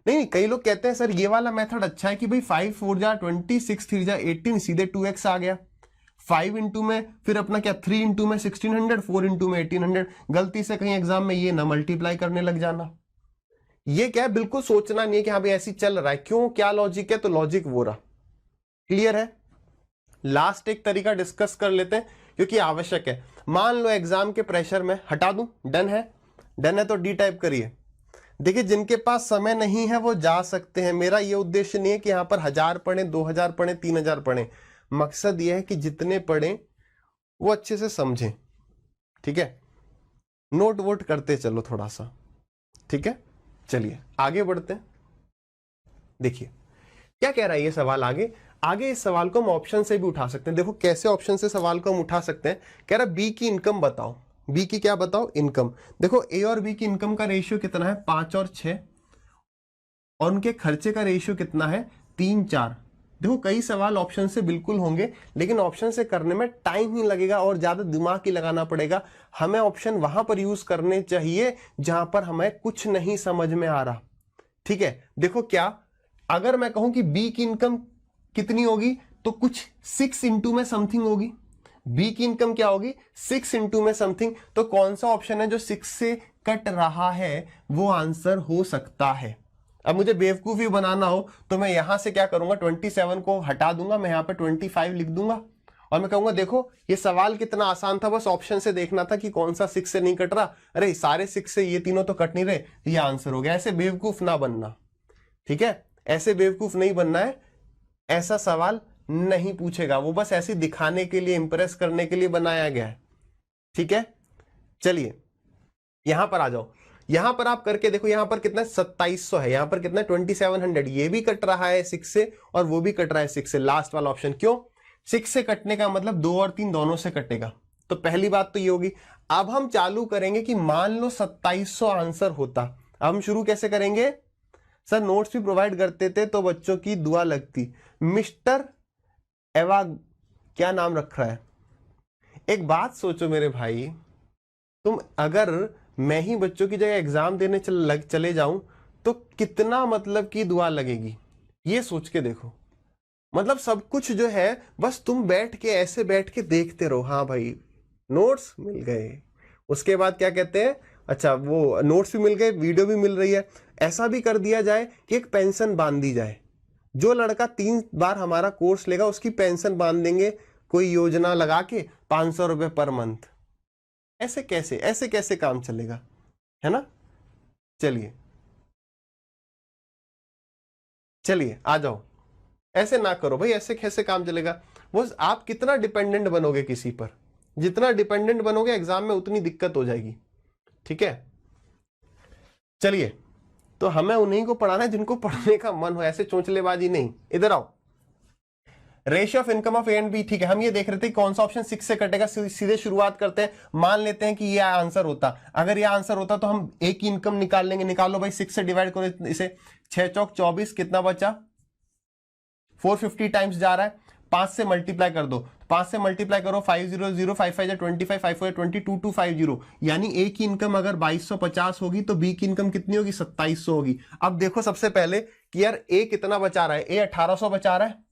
नहीं, कई लोग कहते हैं सर ये वाला मेथड अच्छा है कि भाई 5-4 जा 20, 6-3 जा 18, सीधे 2x आ गया। 5 इंटू में फिर अपना क्या 3 इंटू में 1600, 4 इंटू में 1800। गलती से कहीं एग्जाम में ये ना मल्टीप्लाई करने लग जाना। ये क्या है, बिल्कुल सोचना नहीं है कि हाँ भाई ऐसी चल रहा है, क्यों क्या लॉजिक है, तो लॉजिक वो रहा। क्लियर है? लास्ट एक तरीका डिस्कस कर लेते हैं क्योंकि आवश्यक है। मान लो एग्जाम के प्रेशर में हटा दूं, डन है? डन है तो डी टाइप करिए। देखिए जिनके पास समय नहीं है वो जा सकते हैं। मेरा ये उद्देश्य नहीं है कि यहां पर 1000 पढ़े, 2000 पढ़े, 3000 पढ़े। मकसद ये है कि जितने पढ़े वो अच्छे से समझें। ठीक है, नोट वोट करते चलो थोड़ा सा। ठीक है, चलिए आगे बढ़ते हैं। देखिए क्या कह रहा है ये सवाल आगे। आगे इस सवाल को हम ऑप्शन से भी उठा सकते हैं। देखो कैसे ऑप्शन से सवाल को हम उठा सकते हैं। कह रहा बी की इनकम बताओ। बी की क्या बताओ? इनकम। देखो ए और बी की इनकम का रेशियो कितना है? 5 और 6, और उनके खर्चे का रेशियो कितना है? 3 4। देखो कई सवाल ऑप्शन से बिल्कुल होंगे, लेकिन ऑप्शन से करने में टाइम ही लगेगा और ज्यादा दिमाग ही लगाना पड़ेगा। हमें ऑप्शन वहां पर यूज करने चाहिए जहां पर हमें कुछ नहीं समझ में आ रहा। ठीक है, देखो क्या, अगर मैं कहूं कि बी की इनकम कितनी होगी तो कुछ 6 इंटू में समथिंग होगी। बी की इनकम क्या होगी? 6 इंटू में समथिंग। तो कौन सा ऑप्शन है जो 6 से कट रहा है वो आंसर हो सकता है। अब मुझे बेवकूफी बनाना हो तो मैं यहां से क्या करूंगा? 27 को हटा दूंगा, मैं यहां पे 25 लिख दूंगा और मैं कहूंगा देखो ये सवाल कितना आसान था, बस ऑप्शन से देखना था कि कौन सा 6 से नहीं कट रहा। अरे सारे 6 से ये तीनों तो कट नहीं रहे, ये आंसर हो गया। ऐसे बेवकूफ ना बनना। ठीक है, ऐसे बेवकूफ नहीं बनना है। ऐसा सवाल नहीं पूछेगा वो, बस ऐसे दिखाने के लिए, इंप्रेस करने के लिए बनाया गया है। ठीक है, चलिए यहां पर आ जाओ। यहां पर आप करके देखो, यहां पर कितना 2700 है, यहां पर कितना 2700। ये भी कट रहा है 6 से और वो भी कट रहा है 6 से। लास्ट वाला ऑप्शन क्यों? 6 से कटने का मतलब 2 और 3 दोनों से कटेगा। तो पहली बात तो ये होगी। अब हम चालू करेंगे कि मान लो 2700 आंसर होता। अब हम शुरू कैसे करेंगे? सर नोट्स भी प्रोवाइड करते थे तो बच्चों की दुआ लगती। मिस्टर एवा क्या नाम रख रहा है। एक बात सोचो मेरे भाई, तुम अगर मैं ही बच्चों की जगह एग्जाम देने चले जाऊं तो कितना मतलब की दुआ लगेगी, ये सोच के देखो। मतलब सब कुछ जो है बस तुम बैठ के ऐसे बैठ के देखते रहो। हाँ भाई नोट्स मिल गए, उसके बाद क्या कहते हैं, अच्छा वो नोट्स भी मिल गए, वीडियो भी मिल रही है। ऐसा भी कर दिया जाए कि एक पेंशन बांध दी जाए। जो लड़का 3 बार हमारा कोर्स लेगा उसकी पेंशन बांध देंगे, कोई योजना लगा के 500 रुपए पर मंथ। ऐसे कैसे काम चलेगा, है ना? चलिए चलिए आ जाओ। ऐसे ना करो भाई, ऐसे कैसे काम चलेगा? वो आप कितना डिपेंडेंट बनोगे किसी पर? जितना डिपेंडेंट बनोगे एग्जाम में उतनी दिक्कत हो जाएगी। ठीक है, चलिए तो हमें उन्हीं को पढ़ाना है जिनको पढ़ने का मन हो, ऐसे चोंचलेबाजी नहीं। इधर आओ। Ratio of income of A and B. ठीक है, हम ये देख रहे थे कौन सा ऑप्शन 6 से कटेगा। सीधे शुरुआत करते हैं। मान लेते हैं कि ये आंसर होता। अगर ये आंसर होता तो हम ए की इनकम निकाल लेंगे। निकालो भाई, 6 से डिवाइड करो इसे। 6 चौक 24, कितना बचा? 450 टाइम्स जा रहा है। 5 से मल्टीप्लाई कर दो, 5 से मल्टीप्लाई करो, 500, 5 5 25, 5 4 20, 2250। यानी ए की इनकम अगर 2250 होगी तो बी की इनकम कितनी होगी? 2700 होगी। अब देखो सबसे पहले कि यार ए कितना बचा रहा है? ए 1800 बचा रहा है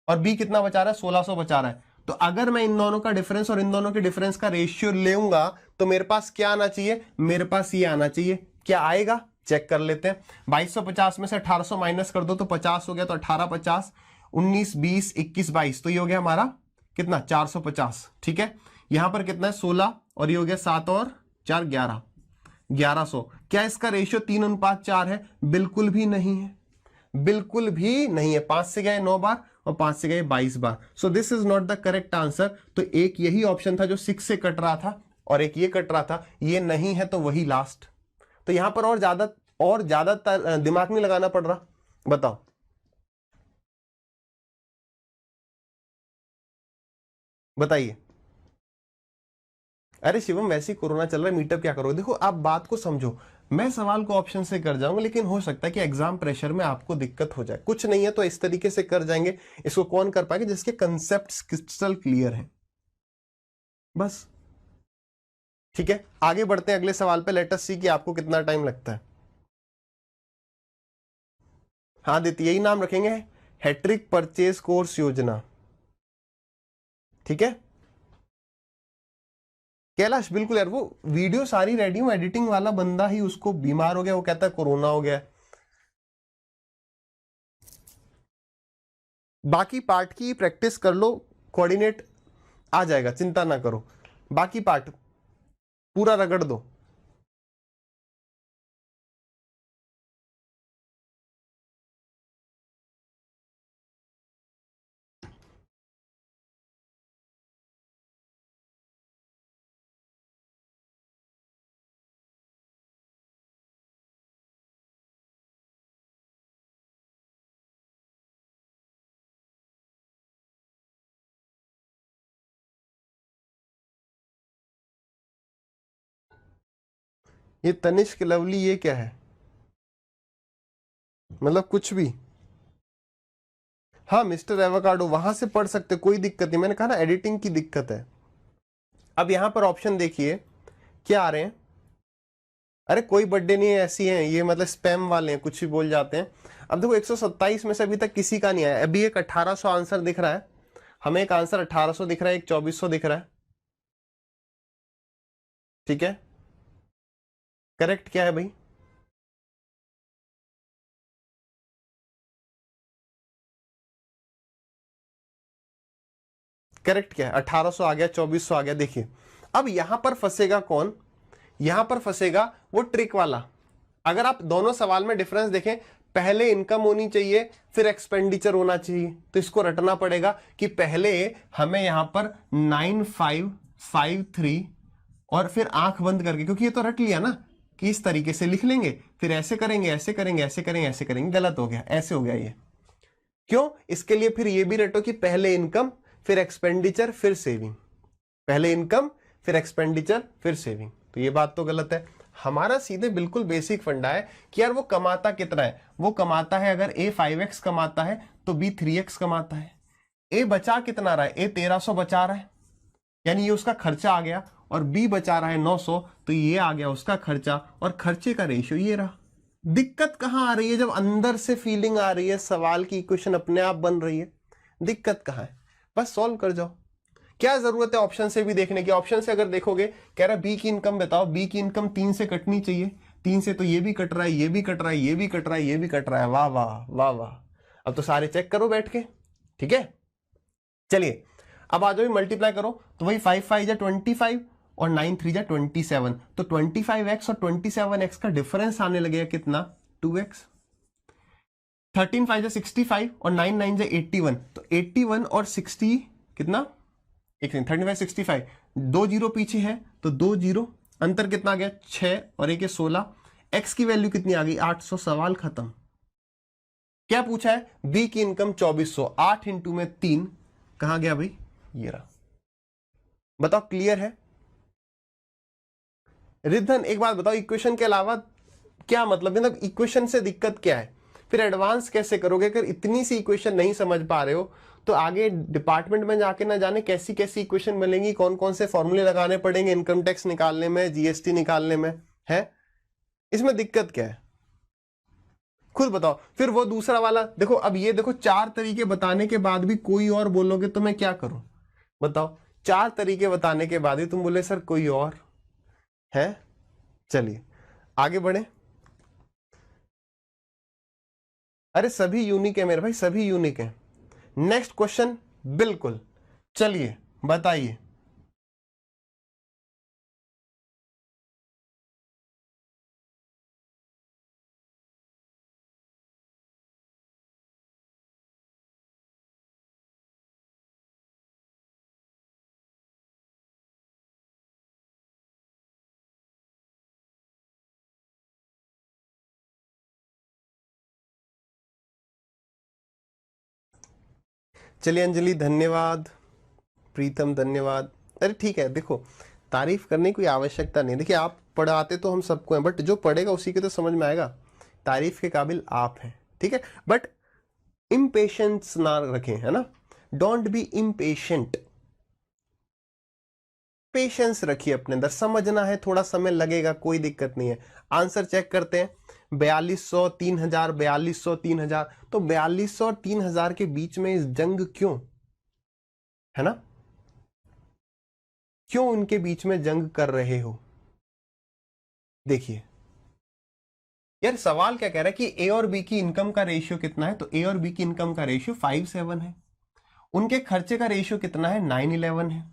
और बी कितना बचा रहा है? 1600 बचा रहा है। तो अगर मैं इन दोनों का डिफरेंस और इन दोनों के डिफरेंस का रेशियो लेऊंगा तो मेरे पास क्या आना चाहिए? मेरे पास ये आना चाहिए। क्या आएगा? चेक कर लेते हैं। 2250 में से 1800 माइनस कर दो तो 50 हो गया। तो 18 50 19 20 21 22, तो ये हो गया हमारा कितना? 450। ठीक है, यहां पर कितना है? 16 और ये हो गया 7 और 4 11, 1100। क्या इसका रेशियो 3:4 है? बिल्कुल भी नहीं है, बिल्कुल भी नहीं है। 5 से गए 9 बार और 5 से गए 22 बार। So this is not the correct answer. तो एक यही ऑप्शन था जो 6 से कट रहा था और एक ये कट रहा था। ये नहीं है तो वही लास्ट। तो यहां पर और ज्यादा दिमाग नहीं लगाना पड़ रहा। बताओ, बताइए। अरे शिवम वैसे ही कोरोना चल रहा है, मीटअप क्या करोगे? देखो आप बात को समझो। मैं सवाल को ऑप्शन से कर जाऊंगा, लेकिन हो सकता है कि एग्जाम प्रेशर में आपको दिक्कत हो जाए। कुछ नहीं है तो इस तरीके से कर जाएंगे। इसको कौन कर पाएगा? जिसके कंसेप्ट क्रिस्टल क्लियर है, बस। ठीक है, आगे बढ़ते हैं अगले सवाल पे। लेट अस सी कि आपको कितना टाइम लगता है। हाँ दीदी, यही नाम रखेंगे, हैट्रिक परचेज कोर्स योजना। ठीक है कैलाश, बिल्कुल यार। वो वीडियो सारी रेडी हूं, एडिटिंग वाला बंदा ही उसको बीमार हो गया, वो कहता है कोरोना हो गया। बाकी पार्ट की प्रैक्टिस कर लो, कोऑर्डिनेट आ जाएगा, चिंता ना करो, बाकी पार्ट पूरा रगड़ दो। ये तनिष्क लवली ये क्या है, मतलब कुछ भी। हाँ मिस्टर एवोकाडो वहां से पढ़ सकते, कोई दिक्कत नहीं, मैंने कहा ना एडिटिंग की दिक्कत है। अब यहां पर ऑप्शन देखिए क्या आ रहे हैं। अरे कोई बर्थडे नहीं है, ऐसी हैं ये, मतलब स्पैम वाले हैं, कुछ भी बोल जाते हैं। अब देखो 127 में से अभी तक किसी का नहीं आया, अभी एक 1800 आंसर दिख रहा है, हमें एक आंसर 1800 दिख रहा है, एक 2400 दिख रहा है। ठीक है, करेक्ट क्या है भाई? करेक्ट क्या है? 1800 आ गया, 2400 आ गया। देखिए अब यहां पर फंसेगा कौन, यहां पर फंसेगा वो ट्रिक वाला। अगर आप दोनों सवाल में डिफरेंस देखें, पहले इनकम होनी चाहिए फिर एक्सपेंडिचर होना चाहिए, तो इसको रटना पड़ेगा कि पहले हमें यहां पर 9553 और फिर आंख बंद करके, क्योंकि ये तो रट लिया ना कि इस तरीके से लिख लेंगे, फिर ऐसे करेंगे, ऐसे करेंगे, ऐसे करेंगे, ऐसे करेंगे, गलत हो गया, ऐसे हो गया ये। क्यों? इसके लिए फिर ये भी रटो कि पहले इनकम फिर एक्सपेंडिचर फिर सेविंग, पहले इनकम फिर एक्सपेंडिचर फिर सेविंग, तो ये बात तो गलत है। हमारा सीधे बिल्कुल बेसिक फंडा है कि यार वो कमाता कितना है, वो कमाता है अगर ए 5x कमाता है तो बी 3x कमाता है। ए बचा कितना रहा है, ए 1300 बचा रहा है, यानी ये उसका खर्चा आ गया, और बी बचा रहा है 900, तो ये आ गया उसका खर्चा, और खर्चे का रेशियो ये रहा। दिक्कत कहां आ रही है? जब अंदर से फीलिंग आ रही है, सवाल की इक्वेशन अपने आप बन रही है, दिक्कत कहां है? बस सॉल्व कर जाओ। क्या जरूरत है ऑप्शन से भी देखने की? ऑप्शन से अगर देखोगे, कह रहा बी की इनकम बताओ, बी की इनकम 3 से कटनी चाहिए, 3 से तो ये भी कट रहा है, ये भी कट रहा है, ये भी कट रहा है, ये भी कट रहा है, वाह वाह वाह वाह। अब तो सारे चेक करो बैठ के, ठीक है। चलिए अब आ जाओ, मल्टीप्लाई करो, तो वही 5 5 जा 25 और 9 3 जा 27, तो 25x और 27x का डिफरेंस आने लगेगा कितना, 2x। 13 5 जा 65 और 9 9 जा 81, तो 81 और 60 कितना, एक सेकंड, 35 65, 2 जीरो पीछे है तो 2 जीरो, अंतर कितना आ गया 6 और एक 16, एक्स की वैल्यू कितनी आ गई 800, सवाल खत्म। क्या पूछा है? बी की इनकम 2400, 8 इंटू में 3 कहां गया भाई, ये रहा। बताओ क्लियर है? रिद्धन एक बात बताओ, इक्वेशन के अलावा क्या मतलब इक्वेशन से दिक्कत क्या है? फिर एडवांस कैसे करोगे? अगर इतनी सी इक्वेशन नहीं समझ पा रहे हो तो आगे डिपार्टमेंट में जाके ना जाने कैसी कैसी इक्वेशन मिलेंगी, कौन कौन से फॉर्मूले लगाने पड़ेंगे इनकम टैक्स निकालने में, जीएसटी निकालने में, है इसमें दिक्कत क्या है? खुद बताओ। फिर वो दूसरा वाला देखो, अब ये देखो 4 तरीके बताने के बाद भी कोई और बोलोगे तो मैं क्या करूं? बताओ, 4 तरीके बताने के बाद भी तुम बोले सर कोई और है। चलिए आगे बढ़े। अरे सभी यूनिक है मेरे भाई, सभी यूनिक है। नेक्स्ट क्वेश्चन, बिल्कुल, चलिए बताइए। चलिए अंजलि धन्यवाद, प्रीतम धन्यवाद। अरे ठीक है, देखो तारीफ करने की कोई आवश्यकता नहीं, देखिए आप पढ़ाते तो हम सबको हैं, बट जो पढ़ेगा उसी के तो समझ में आएगा, तारीफ के काबिल आप हैं, ठीक है। बट इम्पेशेंस ना रखें, है ना, डोंट बी इम्पेशेंट, पेशेंस रखिए अपने अंदर, समझना है, थोड़ा समय लगेगा, कोई दिक्कत नहीं है। आंसर चेक करते हैं, 4200 3000, 4200 3000, तो 4200 और 3000 के बीच में इस जंग क्यों, है ना, क्यों उनके बीच में जंग कर रहे हो? देखिए यार सवाल क्या कह रहा है कि ए और बी की इनकम का रेशियो कितना है, तो ए और बी की इनकम का रेशियो 5-7 है। उनके खर्चे का रेशियो कितना है, 9-11 है।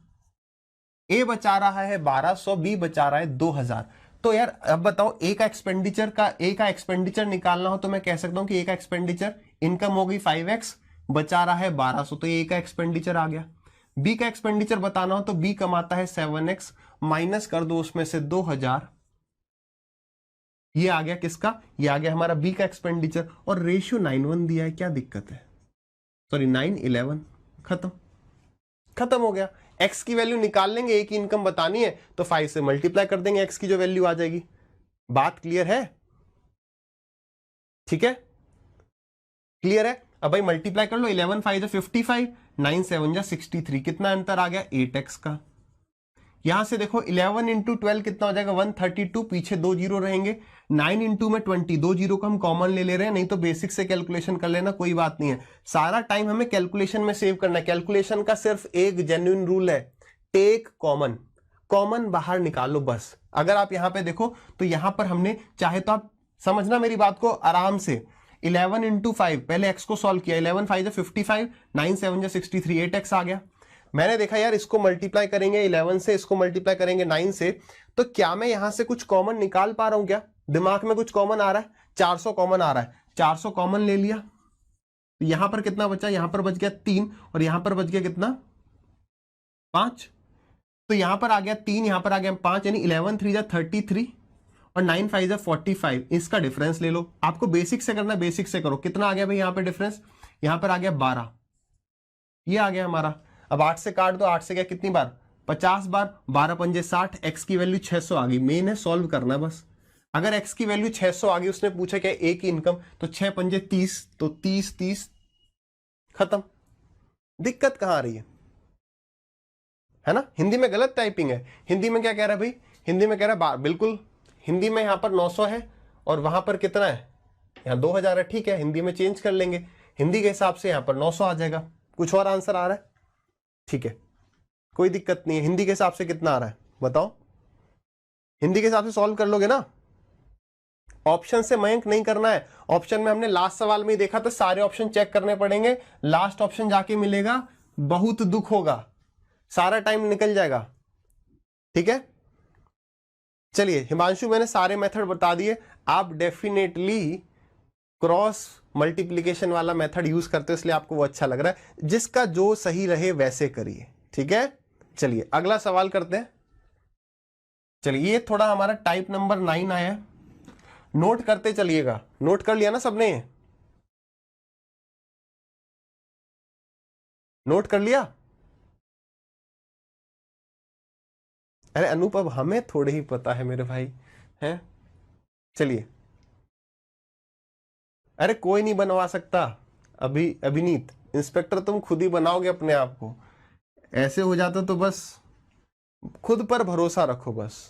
ए बचा रहा है 1200, बी बचा रहा है 2000। तो यार अब बताओ, ए का एक्सपेंडिचर निकालना हो तो मैं कह सकता हूं कि ए का एक्सपेंडिचर, इनकम हो गई 5x, बचा रहा है 1200, तो ए का एक्सपेंडिचर आ गया। बी का एक्सपेंडिचर बताना हो तो बी कमाता है 7x, माइनस कर दो उसमें से 2000, ये आ गया किसका, ये आ गया हमारा बी का एक्सपेंडिचर। और रेशियो 9:1 दिया है, क्या दिक्कत है, सॉरी 9:11, खत्म हो गया। एक्स की वैल्यू निकाल लेंगे, ए की इनकम बतानी है तो 5 से मल्टीप्लाई कर देंगे, एक्स की जो वैल्यू आ जाएगी। बात क्लियर है, ठीक है, क्लियर है। अब भाई मल्टीप्लाई कर लो, 11 5 55, 9 7 63, कितना अंतर आ गया, 8x का। यहां से देखो 11 इंटू 12 कितना हो जाएगा, 132, पीछे 2 जीरो रहेंगे। 9 इंटू में 20, 2 जीरो को हम कॉमन ले रहे हैं, नहीं तो बेसिक से कैलकुलेशन कर लेना, कोई बात नहीं है। सारा टाइम हमें कैलकुलेशन में सेव करना है। कैलकुलेशन का सिर्फ एक जेन्युइन रूल है, टेक कॉमन, कॉमन बाहर निकालो बस। अगर आप यहां पे देखो तो यहां पर हमने, चाहे तो आप समझना मेरी बात को आराम से, 11 इंटू 5, पहले एक्स को सॉल्व किया, 11 5 55, 9 7 63, 8x आ गया। मैंने देखा यार इसको मल्टीप्लाई करेंगे 11 से, इसको मल्टीप्लाई करेंगे 9 से, तो क्या मैं यहां से कुछ कॉमन निकाल पा रहा हूं, क्या दिमाग में कुछ कॉमन आ रहा है, 400 कॉमन आ रहा है, 400 कॉमन ले लिया, तो यहां पर कितना बचा, यहां पर बच गया 3, और यहां पर बच गया कितना, 5, तो यहां पर आ गया 3, यहां पर आ गया 5, यानी 11 3 33 और 9 5 45, इसका डिफरेंस ले लो। आपको बेसिक से करना है, बेसिक से करो। कितना आ गया भाई यहां पर डिफरेंस, यहां पर आ गया 12, ये आ गया हमारा। अब 8 से काट दो, 8 से क्या कितनी बार, 50 बार, 12 पंजे 60, एक्स की वैल्यू 600 आ गई। मेन है सॉल्व करना बस। अगर एक्स की वैल्यू 600 आ गई, उसने पूछा क्या ए की इनकम, तो 6 पंजे 30, तो 30 30 खत्म। दिक्कत कहां आ रही है ना। हिंदी में गलत टाइपिंग है। हिंदी में क्या कह रहा है भाई, हिंदी में कह रहा है बिल्कुल, हिंदी में यहां पर 900 है और वहां पर कितना है, यहां 2000 है, ठीक है, हिंदी में चेंज कर लेंगे, हिंदी के हिसाब से यहां पर 900 आ जाएगा। कुछ और आंसर आ रहा है, ठीक है, कोई दिक्कत नहीं है। हिंदी के हिसाब से कितना आ रहा है बताओ, हिंदी के हिसाब से सॉल्व कर लोगे ना। ऑप्शन से मयंक नहीं करना है, ऑप्शन में हमने लास्ट सवाल में ही देखा था, सारे ऑप्शन चेक करने पड़ेंगे। लास्ट ऑप्शन जाके मिलेगा, बहुत दुख होगा, सारा टाइम निकल जाएगा, ठीक है। चलिए हिमांशु, मैंने सारे मेथड बता दिए। आप डेफिनेटली क्रॉस मल्टीप्लीकेशन वाला मेथड यूज करते हो, इसलिए आपको वो अच्छा लग रहा है। जिसका जो सही रहे वैसे करिए, ठीक है। चलिए अगला सवाल करते हैं। चलिए ये थोड़ा हमारा टाइप नंबर 9 आया, नोट करते चलिएगा। नोट कर लिया ना सबने, नोट कर लिया। अरे अनूप, अब हमें थोड़े ही पता है मेरे भाई, हैं। चलिए, अरे कोई नहीं बनवा सकता। अभिनीत इंस्पेक्टर तुम खुद ही बनाओगे अपने आप को, ऐसे हो जाता तो बस खुद पर भरोसा रखो बस।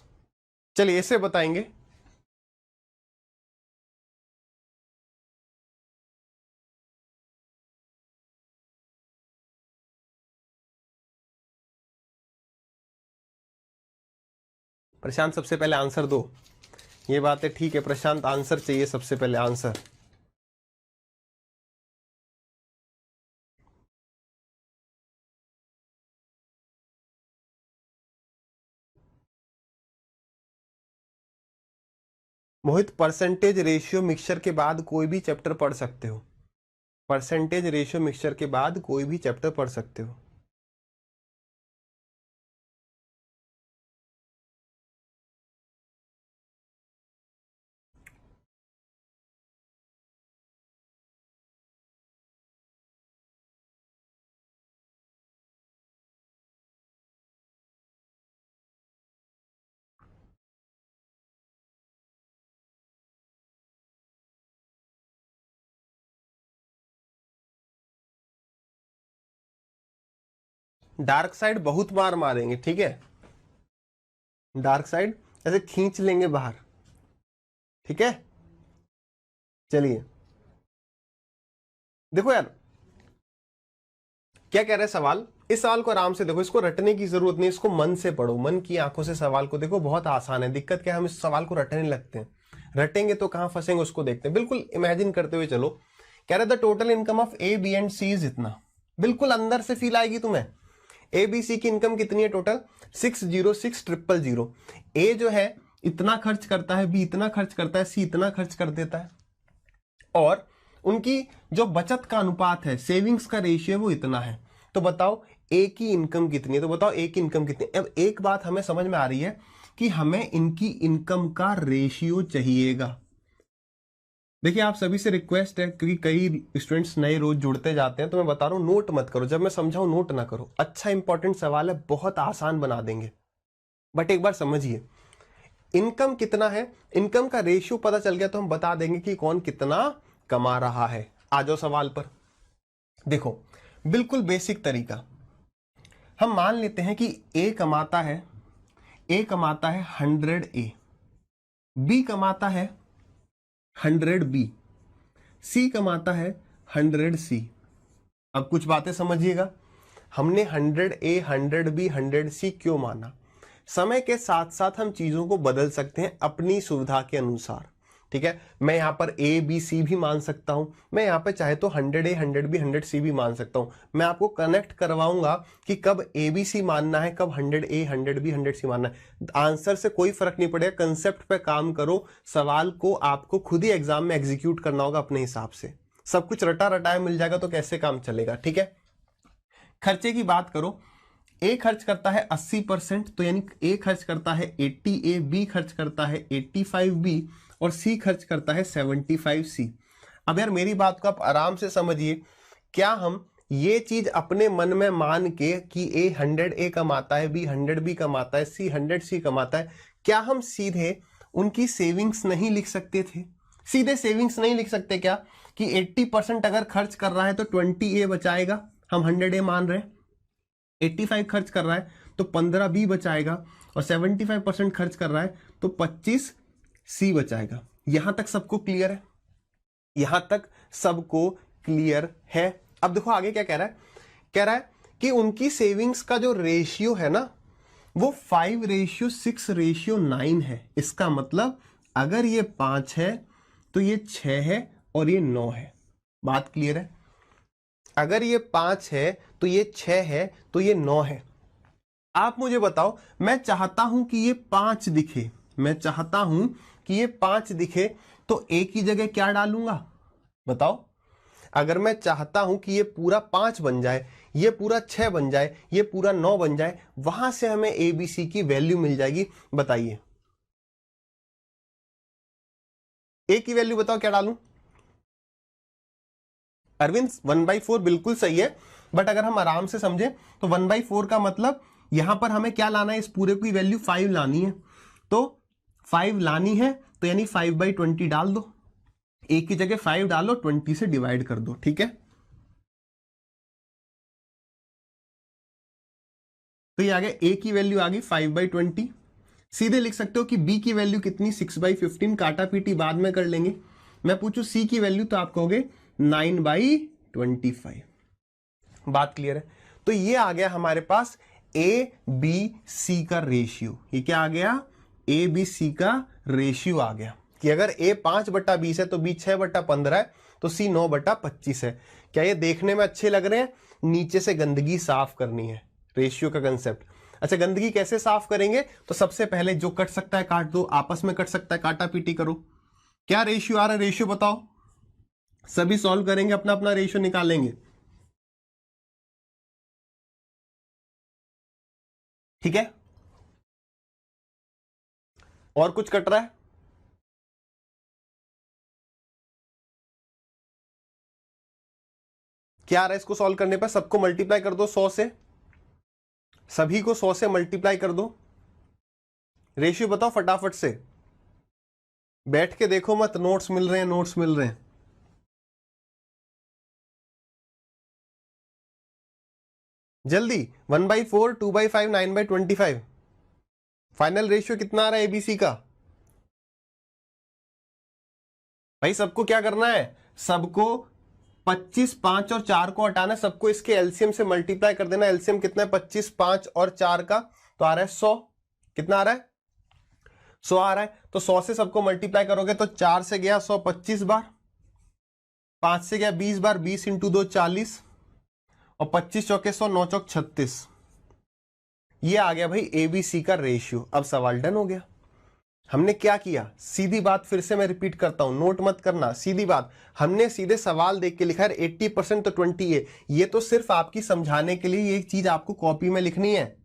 चलिए ऐसे बताएंगे। प्रशांत सबसे पहले आंसर दो, ये बात है, ठीक है प्रशांत, आंसर चाहिए सबसे पहले, आंसर। मोहित, परसेंटेज रेशियो मिक्सचर के बाद कोई भी चैप्टर पढ़ सकते हो, परसेंटेज रेशियो मिक्सचर के बाद कोई भी चैप्टर पढ़ सकते हो। डार्क साइड बहुत बार मारेंगे, ठीक है, डार्क साइड ऐसे खींच लेंगे बाहर, ठीक है। चलिए देखो यार क्या कह रहे हैं सवाल, इस सवाल को आराम से देखो, इसको रटने की जरूरत नहीं, इसको मन से पढ़ो, मन की आंखों से सवाल को देखो, बहुत आसान है। दिक्कत क्या है, हम इस सवाल को रटने लगते हैं। रटेंगे तो कहां फंसेंगे उसको देखते हैं। बिल्कुल इमेजिन करते हुए चलो, कह रहे the total income of A B and C is इतना। बिल्कुल अंदर से फील आएगी तुम्हें। ए बी सी की इनकम कितनी है टोटल 606000। ए जो है इतना खर्च करता है, बी इतना खर्च करता है, सी इतना खर्च कर देता है, और उनकी जो बचत का अनुपात है, सेविंग्स का रेशियो है, वो इतना है। तो बताओ ए की इनकम कितनी है, तो बताओ ए की इनकम कितनी है। अब एक बात हमें समझ में आ रही है कि हमें इनकी इनकम का रेशियो चाहिएगा। देखिए आप सभी से रिक्वेस्ट है, क्योंकि कई स्टूडेंट्स नए रोज जुड़ते जाते हैं, तो मैं बता रहा हूं नोट मत करो, जब मैं समझाऊं नोट ना करो। अच्छा इंपॉर्टेंट सवाल है, बहुत आसान बना देंगे, बट एक बार समझिए इनकम कितना है, इनकम का रेशियो पता चल गया तो हम बता देंगे कि कौन कितना कमा रहा है। आ जाओ सवाल पर। देखो बिल्कुल बेसिक तरीका, हम मान लेते हैं कि ए कमाता है 100 ए, बी कमाता है 100 बी, सी कमाता है 100 सी। अब कुछ बातें समझिएगा, हमने 100 ए 100 बी 100 सी क्यों माना। समय के साथ साथ हम चीजों को बदल सकते हैं अपनी सुविधा के अनुसार, ठीक है। मैं यहां पर ए बी सी भी मान सकता हूं, मैं यहां पे चाहे तो 100 ए 100 बी 100 सी भी मान सकता हूं। मैं आपको कनेक्ट करवाऊंगा कि कब ए बी सी मानना है, कब 100 ए 100 बी 100 सी मानना है। आंसर से कोई फर्क नहीं पड़ेगा, कंसेप्ट पे काम करो, सवाल को आपको खुद ही एग्जाम में एग्जीक्यूट करना होगा अपने हिसाब से। सब कुछ रटा रटाया मिल जाएगा तो कैसे काम चलेगा, ठीक है। खर्चे की बात करो, ए खर्च करता है 80%, तो यानी ए खर्च करता है 80 ए, बी खर्च करता है 85 बी, और सी खर्च करता है 75 सी। अब यार मेरी बात को आप आराम से समझिए, क्या हम ये चीज अपने मन में मान के कि ए 100 ए कमाता है, बी 100 बी कमाता है, सी 100 सी कमाता है, क्या हम सीधे उनकी सेविंग्स नहीं लिख सकते थे? सीधे सेविंग्स नहीं लिख सकते क्या कि 80% अगर खर्च कर रहा है तो 20 ए बचाएगा, हम 100 ए मान रहे हैं, 85 खर्च कर रहा है तो 15 बी बचाएगा, और 75% खर्च कर रहा है तो 25 सी बचाएगा। यहां तक सबको क्लियर है? यहां तक सबको क्लियर है? अब देखो आगे क्या कह रहा है, कह रहा है कि उनकी सेविंग्स का जो रेशियो है ना वो 5:6:9 है। इसका मतलब अगर ये 5 है तो ये 6 है और ये 9 है। बात क्लियर है? अगर ये 5 है तो ये 6 है तो ये 9 है। आप मुझे बताओ, मैं चाहता हूं कि ये 5 दिखे, मैं चाहता हूं कि ये 5 दिखे, तो ए की जगह क्या डालूंगा बताओ? अगर मैं चाहता हूं कि ये पूरा 5 बन जाए, ये पूरा 6 बन जाए, ये पूरा 9 बन जाए, वहां से हमें ए बी सी की वैल्यू मिल जाएगी। बताइए ए की वैल्यू बताओ क्या डालूं? अरविंद 1/4 बिल्कुल सही है, बट अगर हम आराम से समझे तो 1/4 का मतलब यहां पर हमें क्या लाना है, इस पूरे की वैल्यू 5 लानी है। तो 5 लानी है तो यानी 5/20 डाल दो, ए की जगह 5 डालो, 20 से डिवाइड कर दो, ठीक है। तो ये आ गया, ए की वैल्यू आ गई 5/20। सीधे लिख सकते हो कि बी की वैल्यू कितनी 6/15, काटा पीटी बाद में कर लेंगे। मैं पूछूं सी की वैल्यू तो आप कहोगे 9/25। बात क्लियर है? तो ये आ गया हमारे पास ए बी सी का रेशियो। ये क्या आ गया? ए बी सी का रेशियो आ गया कि अगर ए 5/20 है तो बी 6/15 है, तो सी 9/25 है। क्या ये देखने में अच्छे लग रहे हैं? नीचे से गंदगी साफ करनी है, रेशियो का कंसेप्ट। अच्छा गंदगी कैसे साफ करेंगे? तो सबसे पहले जो कट सकता है काट दो, आपस में कट सकता है काटा पीटी करो। क्या रेशियो आ रहा है, रेशियो बताओ। सभी सॉल्व करेंगे, अपना अपना रेशियो निकालेंगे, ठीक है। और कुछ कट रहा है? क्या आ रहा है इसको सॉल्व करने पर? सबको मल्टीप्लाई कर दो 100 से, सभी को 100 से मल्टीप्लाई कर दो। रेशियो बताओ फटाफट से, बैठ के देखो मत, नोट्स मिल रहे हैं, नोट्स मिल रहे हैं। जल्दी 1/4, 2/5, 9/25। फाइनल रेशियो कितना आ रहा है एबीसी का? भाई सबको क्या करना है, सबको 25, 5 और 4 को हटाना है, सबको इसके एलसीएम से मल्टीप्लाई कर देना। एलसीएम कितना है? 25, 5 और 4 का, तो आ रहा है 100। कितना आ रहा है? 100 आ रहा है, तो 100 से सबको मल्टीप्लाई करोगे तो 4 से गया 100 25 बार, 5 से गया 20 बार, 20 इंटू 2 40, और 25 चौके 100, 9 चौक 36। ये आ गया भाई एबीसी का रेशियो। अब सवाल डन हो गया। हमने क्या किया, सीधी बात फिर से मैं रिपीट करता हूं, नोट मत करना, सीधी बात, हमने सीधे सवाल देख के लिखा है 80% तो 20 ये तो सिर्फ आपकी समझाने के लिए, ये चीज आपको कॉपी में लिखनी है,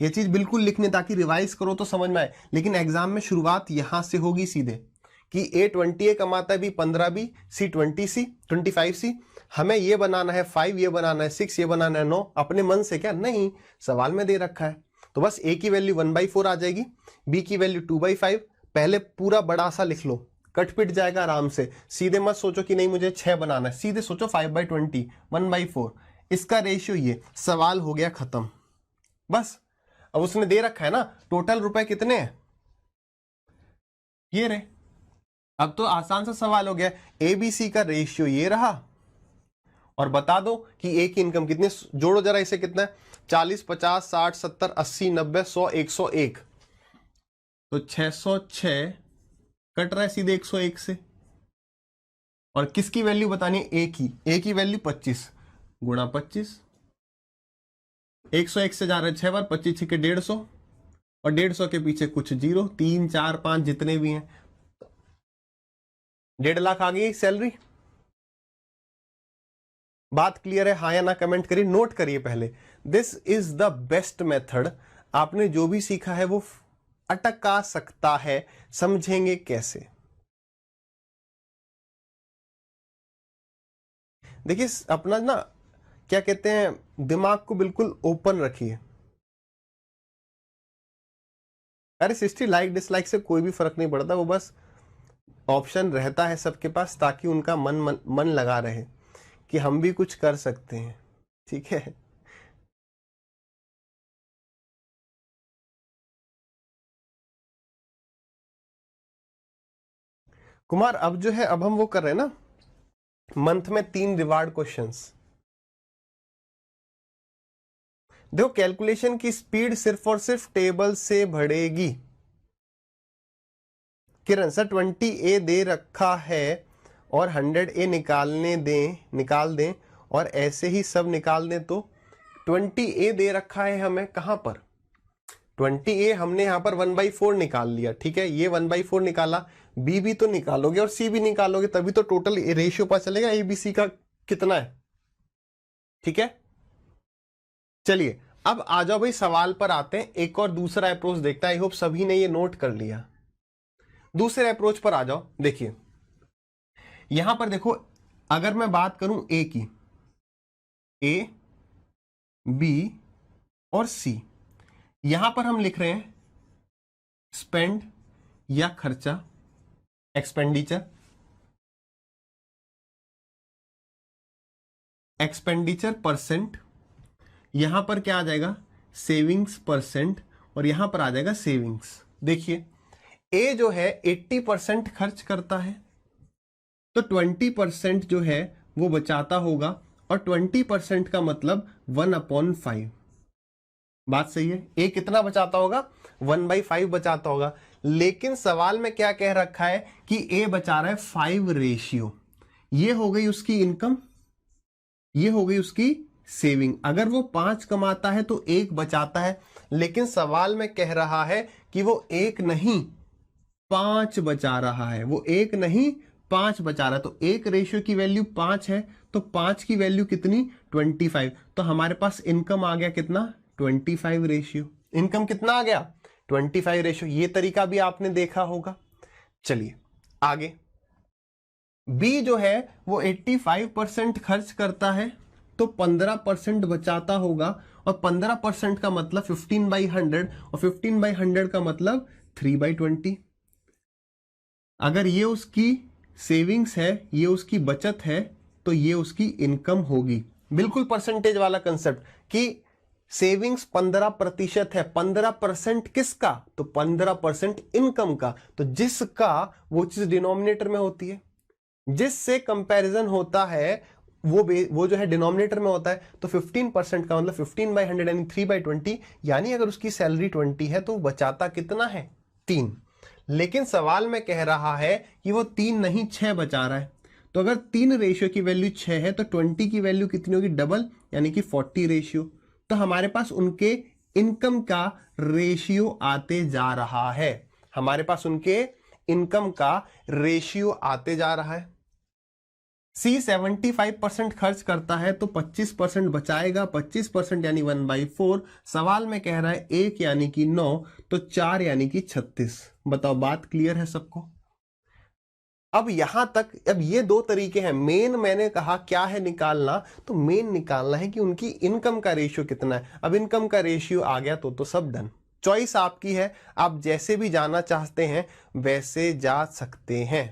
ये चीज बिल्कुल लिखनी ताकि रिवाइज करो तो समझ में आए। लेकिन एग्जाम में शुरुआत यहां से होगी सीधे कि ए 20 कमाता है, बी 15 बी, सी 25 सी, हमें ये बनाना है 5, ये बनाना है 6, ये बनाना है 9, अपने मन से क्या नहीं, सवाल में दे रखा है। तो बस ए की वैल्यू 1/4 आ जाएगी, बी की वैल्यू 2/5, पहले पूरा बड़ा सा लिख लो, कट पिट जाएगा आराम से। सीधे मत सोचो कि नहीं मुझे 6 बनाना है, सीधे सोचो 5/20, 1/4, इसका रेशियो ये, सवाल हो गया खत्म। बस अब उसने दे रखा है ना टोटल रुपए कितने हैं, ये रहे। अब तो आसान सा सवाल हो गया, एबीसी का रेशियो ये रहा, और बता दो कि ए की इनकम कितनी, जोड़ो जरा इसे, कितना है 40 50 60 70 80 90 100 101, तो 606 कट रहा है सीधे 101 से। और किसकी वैल्यू बतानी है, ए की वैल्यू 25 गुणा 25, 101 से जा रहे 6 बार, 25 छक्के 150, और 150 के पीछे कुछ जीरो, 3 4 5 जितने भी हैं, 1.5 लाख आ गई सैलरी। बात क्लियर है, हाँ या ना कमेंट करिए, नोट करिए पहले। This is the best method, आपने जो भी सीखा है वो अटका सकता है, समझेंगे कैसे। देखिए अपना ना क्या कहते हैं, दिमाग को बिल्कुल ओपन रखिए। अरे 60 लाइक डिसलाइक से कोई भी फर्क नहीं पड़ता, वो बस ऑप्शन रहता है सबके पास ताकि उनका मन लगा रहे कि हम भी कुछ कर सकते हैं, ठीक है। कुमार अब जो है, अब हम वो कर रहे हैं ना, मंथ में 3 रिवार्ड क्वेश्चंस। देखो कैलकुलेशन की स्पीड सिर्फ और सिर्फ टेबल से बढ़ेगी। किरण सर 20A दे रखा है और 100A निकाल दें और ऐसे ही सब निकाल दें, तो 20A दे रखा है हमें कहां पर, 20A हमने यहां पर 1/4 निकाल लिया, ठीक है, ये 1/4 निकाला, बी भी तो निकालोगे और सी भी निकालोगे, तभी तो टोटल रेशियो पता चलेगा एबीसी का कितना है, ठीक है। चलिए अब आ जाओ भाई सवाल पर आते हैं, एक और दूसरा अप्रोच देखता है, आई होप सभी ने ये नोट कर लिया। दूसरे अप्रोच पर आ जाओ, देखिए यहां पर देखो, अगर मैं बात करूं ए की, ए बी और सी, यहां पर हम लिख रहे हैं स्पेंड या खर्चा, एक्सपेंडिचर परसेंट, यहां पर क्या आ जाएगा सेविंग्स परसेंट, और यहां पर आ जाएगा सेविंग्स। देखिए ए जो है 80% खर्च करता है, तो 20% जो है वो बचाता होगा, और 20% का मतलब 1/5। बात सही है, ए कितना बचाता होगा, 1/5 बचाता होगा। लेकिन सवाल में क्या कह रखा है कि ए बचा रहा है 5 रेशियो, ये हो गई उसकी इनकम, ये हो गई उसकी सेविंग। अगर वो 5 कमाता है तो 1 बचाता है, लेकिन सवाल में कह रहा है कि वो 1 नहीं 5 बचा रहा है, वो 1 नहीं 5 बचा रहा है। तो 1 रेशियो की वैल्यू 5 है, तो 5 की वैल्यू कितनी 25, तो हमारे पास इनकम आ गया कितना 25 रेशियो। इनकम कितना आ गया 25 रेशियो। ये तरीका भी आपने देखा होगा। चलिए आगे, बी जो है वो 85% खर्च करता है, तो 15% बचाता होगा, और 15% का मतलब 15/100, और 15/100 का मतलब 3/20। अगर ये उसकी सेविंग्स है, ये उसकी बचत है, तो ये उसकी इनकम होगी। बिल्कुल परसेंटेज वाला कंसेप्ट कि सेविंग्स 15% है, 15% किसका, तो 15% इनकम का। तो जिसका वो चीज डिनोमिनेटर में होती है, जिससे कंपैरिजन होता है वो जो है डिनोमिनेटर में होता है, तो 15% का मतलब 15/100 यानी 3/20, यानी अगर उसकी सैलरी 20 है तो बचाता कितना है 3। लेकिन सवाल में कह रहा है कि वो 3 नहीं 6 बचा रहा है। तो अगर 3 रेशियो की वैल्यू 6 है तो 20 की वैल्यू कितनी होगी, डबल, यानी कि 40 रेशियो। तो हमारे पास उनके इनकम का रेशियो आते जा रहा है, हमारे पास उनके इनकम का रेशियो आते जा रहा है। सी 75% खर्च करता है तो 25% बचाएगा, 25% यानी 1/4। सवाल में कह रहा है 1 यानी कि 9, तो 4 यानी कि 36। बताओ, बात क्लियर है सबको? अब यहां तक, अब ये 2 तरीके हैं। मेन मैंने कहा क्या है निकालना, तो मेन निकालना है कि उनकी इनकम का रेशियो कितना है। अब इनकम का रेशियो आ गया तो सब डन। चॉइस आपकी है, आप जैसे भी जाना चाहते हैं वैसे जा सकते हैं।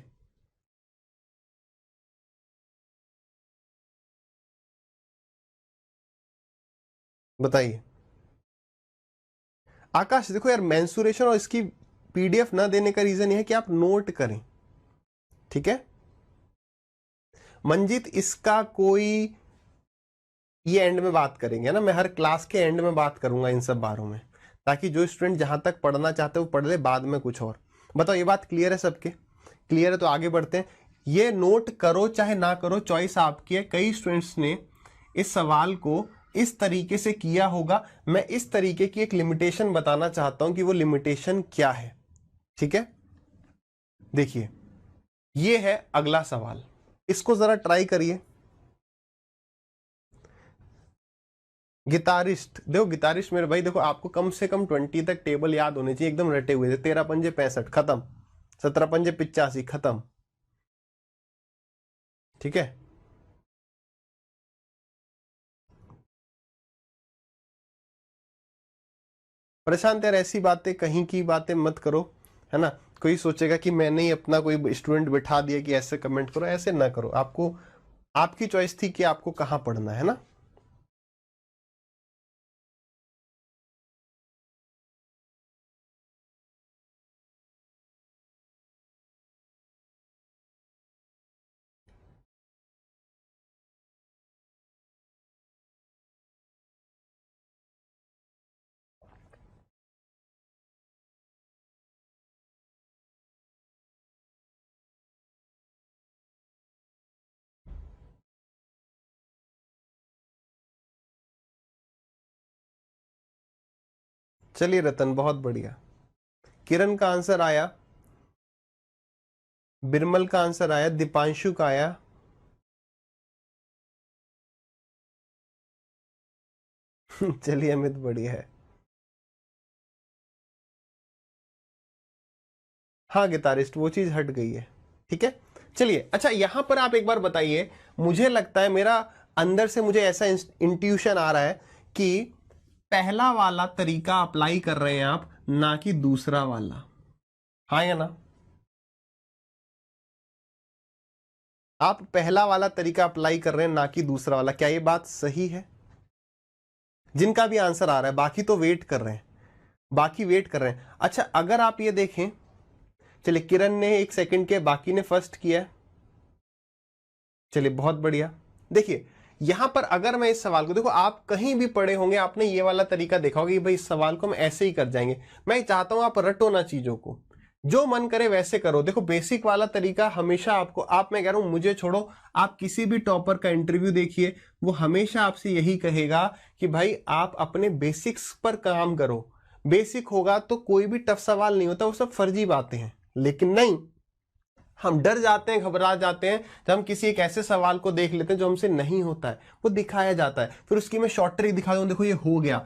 बताइए आकाश। देखो यार, मेंसुरेशन और इसकी पीडीएफ ना देने का रीजन यह है कि आप नोट करें, ठीक है। मंजित, इसका कोई, ये एंड में बात करेंगे ना, मैं हर क्लास के एंड में बात करूंगा इन सब बारों में, ताकि जो स्टूडेंट जहां तक पढ़ना चाहते हैं वो पढ़ ले, बाद में कुछ और। बताओ ये बात क्लियर है सबके? क्लियर है तो आगे बढ़ते हैं। ये नोट करो चाहे ना करो, चॉइस आपकी है। कई स्टूडेंट्स ने इस सवाल को इस तरीके से किया होगा। मैं इस तरीके की एक लिमिटेशन बताना चाहता हूं कि वो लिमिटेशन क्या है, ठीक है। देखिए ये है अगला सवाल, इसको जरा ट्राई करिए। गिटारिस्ट, देखो गिटारिस्ट मेरे भाई, देखो आपको कम से कम 20 तक टेबल याद होने चाहिए, एकदम रटे हुए थे। 13 पंजे 65 खत्म, 17 पंजे 85 खत्म, ठीक है। प्रशांत यार ऐसी बातें, कहीं की बातें मत करो, है ना। कोई सोचेगा कि मैंने ही अपना कोई स्टूडेंट बिठा दिया कि ऐसे कमेंट करो, ऐसे ना करो। आपको, आपकी चॉइस थी कि आपको कहां पढ़ना है ना। चलिए रतन, बहुत बढ़िया। किरण का आंसर आया, बिरमल का आंसर आया, दीपांशु का आया। चलिए अमित, बढ़िया है। हाँ गिटारिस्ट, वो चीज हट गई है, ठीक है। चलिए अच्छा, यहां पर आप एक बार बताइए, मुझे लगता है, मेरा अंदर से मुझे ऐसा इंट्यूशन आ रहा है कि पहला वाला तरीका अप्लाई कर रहे हैं आप, ना कि दूसरा वाला। हाँ या ना? आप पहला वाला तरीका अप्लाई कर रहे हैं ना कि दूसरा वाला। क्या ये बात सही है? जिनका भी आंसर आ रहा है, बाकी तो वेट कर रहे हैं, बाकी वेट कर रहे हैं। अच्छा अगर आप ये देखें, चलिए किरण ने 1 सेकंड किया, बाकी ने फर्स्ट किया, चलिए बहुत बढ़िया। देखिए यहां पर अगर मैं इस सवाल को, देखो आप कहीं भी पढ़े होंगे, आपने ये वाला तरीका देखा होगा कि भाई इस सवाल को हम ऐसे ही कर जाएंगे। मैं चाहता हूं आप रटो ना चीजों को, जो मन करे वैसे करो। देखो बेसिक वाला तरीका हमेशा आपको, आप, मैं कह रहा हूं मुझे छोड़ो, आप किसी भी टॉपर का इंटरव्यू देखिए, वो हमेशा आपसे यही कहेगा कि भाई आप अपने बेसिक्स पर काम करो। बेसिक होगा तो कोई भी टफ सवाल नहीं होता, वो सब फर्जी बातें हैं। लेकिन नहीं, हम डर जाते हैं, घबरा जाते हैं जब हम किसी एक ऐसे सवाल को देख लेते हैं जो हमसे नहीं होता है, वो दिखाया जाता है, फिर उसकी मैं शॉर्ट ट्रिक दिखा दूं, देखो ये हो गया।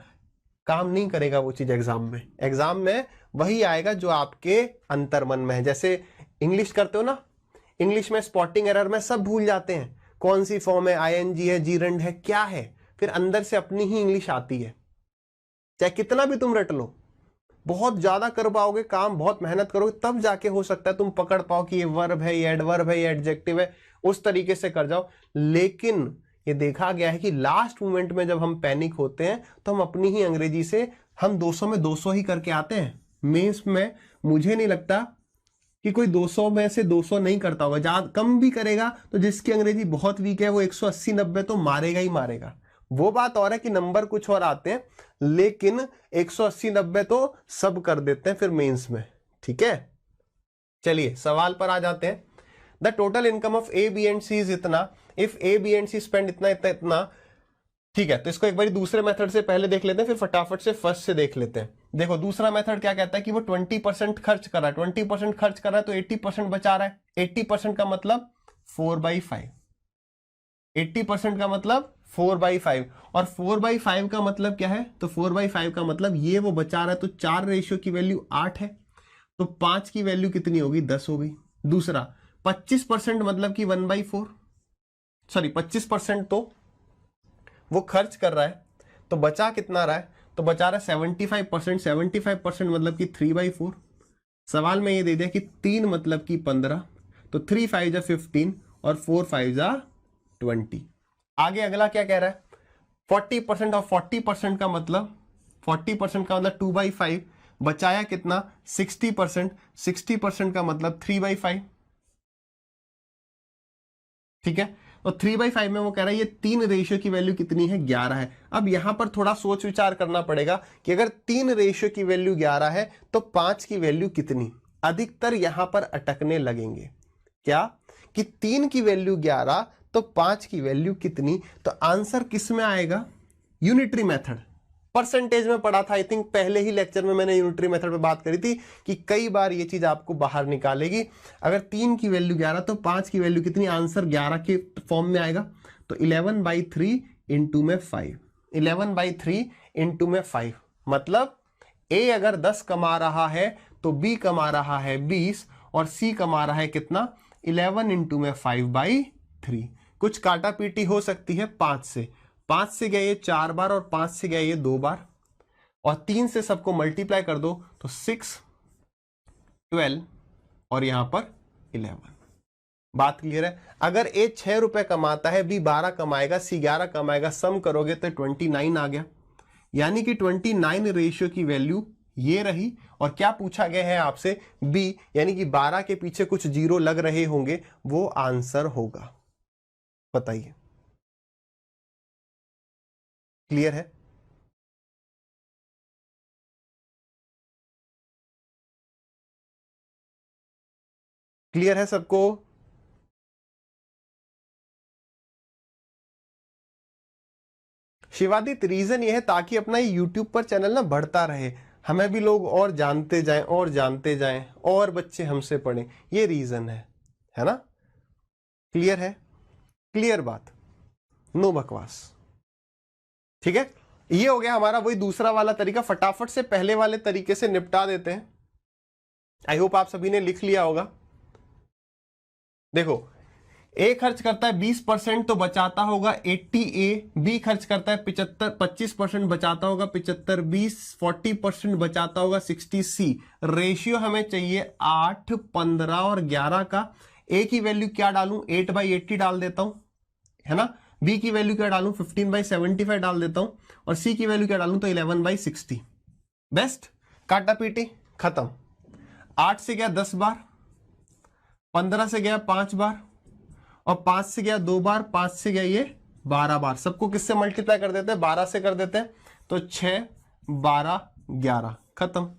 काम नहीं करेगा वो चीज एग्जाम में। एग्जाम में वही आएगा जो आपके अंतर्मन में है। जैसे इंग्लिश करते हो ना, इंग्लिश में स्पॉटिंग एरर में सब भूल जाते हैं, कौन सी फॉर्म है, आईएनजी है, जीरंड है, क्या है, फिर अंदर से अपनी ही इंग्लिश आती है। चाहे कितना भी तुम रट लो, बहुत ज्यादा कर पाओगे काम, बहुत मेहनत करोगे, तब जाके हो सकता है तुम पकड़ पाओ कि ये वर्ब है, ये एडवर्ब है, ये एडजेक्टिव है, उस तरीके से कर जाओ। लेकिन ये देखा गया है कि लास्ट मोमेंट में जब हम पैनिक होते हैं तो हम अपनी ही अंग्रेजी से, हम 200 में 200 ही करके आते हैं। मेंस में मुझे नहीं लगता कि कोई 200 में से 200 नहीं करता होगा, ज्यादा कम भी करेगा तो जिसकी अंग्रेजी बहुत वीक है वो 180-90 तो मारेगा ही मारेगा। वो बात और है कि नंबर कुछ और आते हैं, लेकिन 180-90 तो सब कर देते हैं फिर मेंस में, ठीक है। चलिए सवाल पर आ जाते हैं। The total income of A B and C is इतना, if A B and C spend इतना इतना इतना। ठीक है, तो इसको एक बार दूसरे मेथड से पहले देख लेते हैं, फिर फटाफट से फर्स्ट से देख लेते हैं। देखो दूसरा मेथड क्या कहता है कि वो 20% खर्च कर रहा है, 20% खर्च कर रहा है तो 80% बचा रहा है। 80% का मतलब 4/5, 80% का मतलब 4/5, और 4/5 का मतलब क्या है, तो 4/5 का मतलब ये वो बचा रहा है, तो 4 रेशियो की वैल्यू 8 है, तो 5 की वैल्यू कितनी होगी, 10 हो गई। दूसरा 25% मतलब कि 1/4, सॉरी 25% तो वो खर्च कर रहा है, तो बचा कितना रहा है, तो बचा रहा है 75%, 75% मतलब कि 3/4। सवाल में ये दे दिया कि 3 मतलब कि 15, तो 3 5 जा 15 और 4 5 जा 20। आगे अगला क्या कह रहा है, 40%, और 40% का मतलब 2/5, बचाया कितना 60%, 60% का मतलब 3/5। ठीक है, तो 3/5 में वो कह रहा है ये 3 रेशियो की वैल्यू कितनी है, 11 है। अब यहां पर थोड़ा सोच विचार करना पड़ेगा कि अगर 3 रेशियो की वैल्यू 11 है तो 5 की वैल्यू कितनी। अधिकतर यहां पर अटकने लगेंगे क्या, कि 3 की वैल्यू 11 तो 5 की वैल्यू कितनी। तो आंसर किस में आएगा, यूनिटरी मेथड। परसेंटेज में पढ़ा था, आई थिंक पहले ही लेक्चर में मैंने यूनिटरी मेथड पे बात करी थी कि कई बार ये चीज आपको बाहर निकालेगी। अगर 3 की वैल्यू 11 तो 5 की वैल्यू कितनी, आंसर 11 के फॉर्म में आएगा। तो 11/3 इंटू में 5, 11/3 इंटू में 5, मतलब ए अगर 10 कमा रहा है तो बी कमा रहा है 20, और सी कमा रहा है कितना, 11 इंटू में 5/3। कुछ काटा पीटी हो सकती है 5 से, 5 से गया ये 4 बार और 5 से गया ये 2 बार, और 3 से सबको मल्टीप्लाई कर दो तो 6, 12 और यहां पर 11। बात क्लियर है। अगर ए 6 रुपए कमाता है, बी 12 कमाएगा, सी 11 कमाएगा, सम करोगे तो 29 आ गया। यानी कि 29 रेशियो की वैल्यू ये रही। और क्या पूछा गया है आपसे, बी, यानी कि 12 के पीछे कुछ जीरो लग रहे होंगे, वो आंसर होगा। बताइए, क्लियर है। क्लियर है सबको। शिवादित रीजन ये है ताकि अपना ये यूट्यूब पर चैनल ना बढ़ता रहे, हमें भी लोग और जानते जाएं और जानते जाएं, और बच्चे हमसे पढ़ें, ये रीजन है ना। क्लियर है, क्लियर बात, नो बकवास। ठीक है, ये हो गया हमारा वही दूसरा वाला तरीका। फटाफट से पहले वाले तरीके से निपटा देते हैं। आई होप आप सभी ने लिख लिया होगा। देखो, ए खर्च करता है 20% तो बचाता होगा 80 ए, बी खर्च करता है 25% बचाता होगा 75, 20 40% बचाता होगा 60 सी। रेशियो हमें चाहिए 8, 15 और 11 का। ए की वैल्यू क्या डालूं, 8/80 डाल देता हूं, है ना। बी की वैल्यू क्या डालूं, 15/75 डाल देता हूं, और सी की वैल्यू क्या डालूं, तो 11/60। बेस्ट, काटा पीटी खत्म। 8 से गया 10 बार, 15 से गया 5 बार, और 5 से गया 2 बार, 5 से गया ये 12 बार। सबको किससे मल्टीप्लाई कर देते हैं, 12 से कर देते हैं, तो 6, 12, 11 खत्म।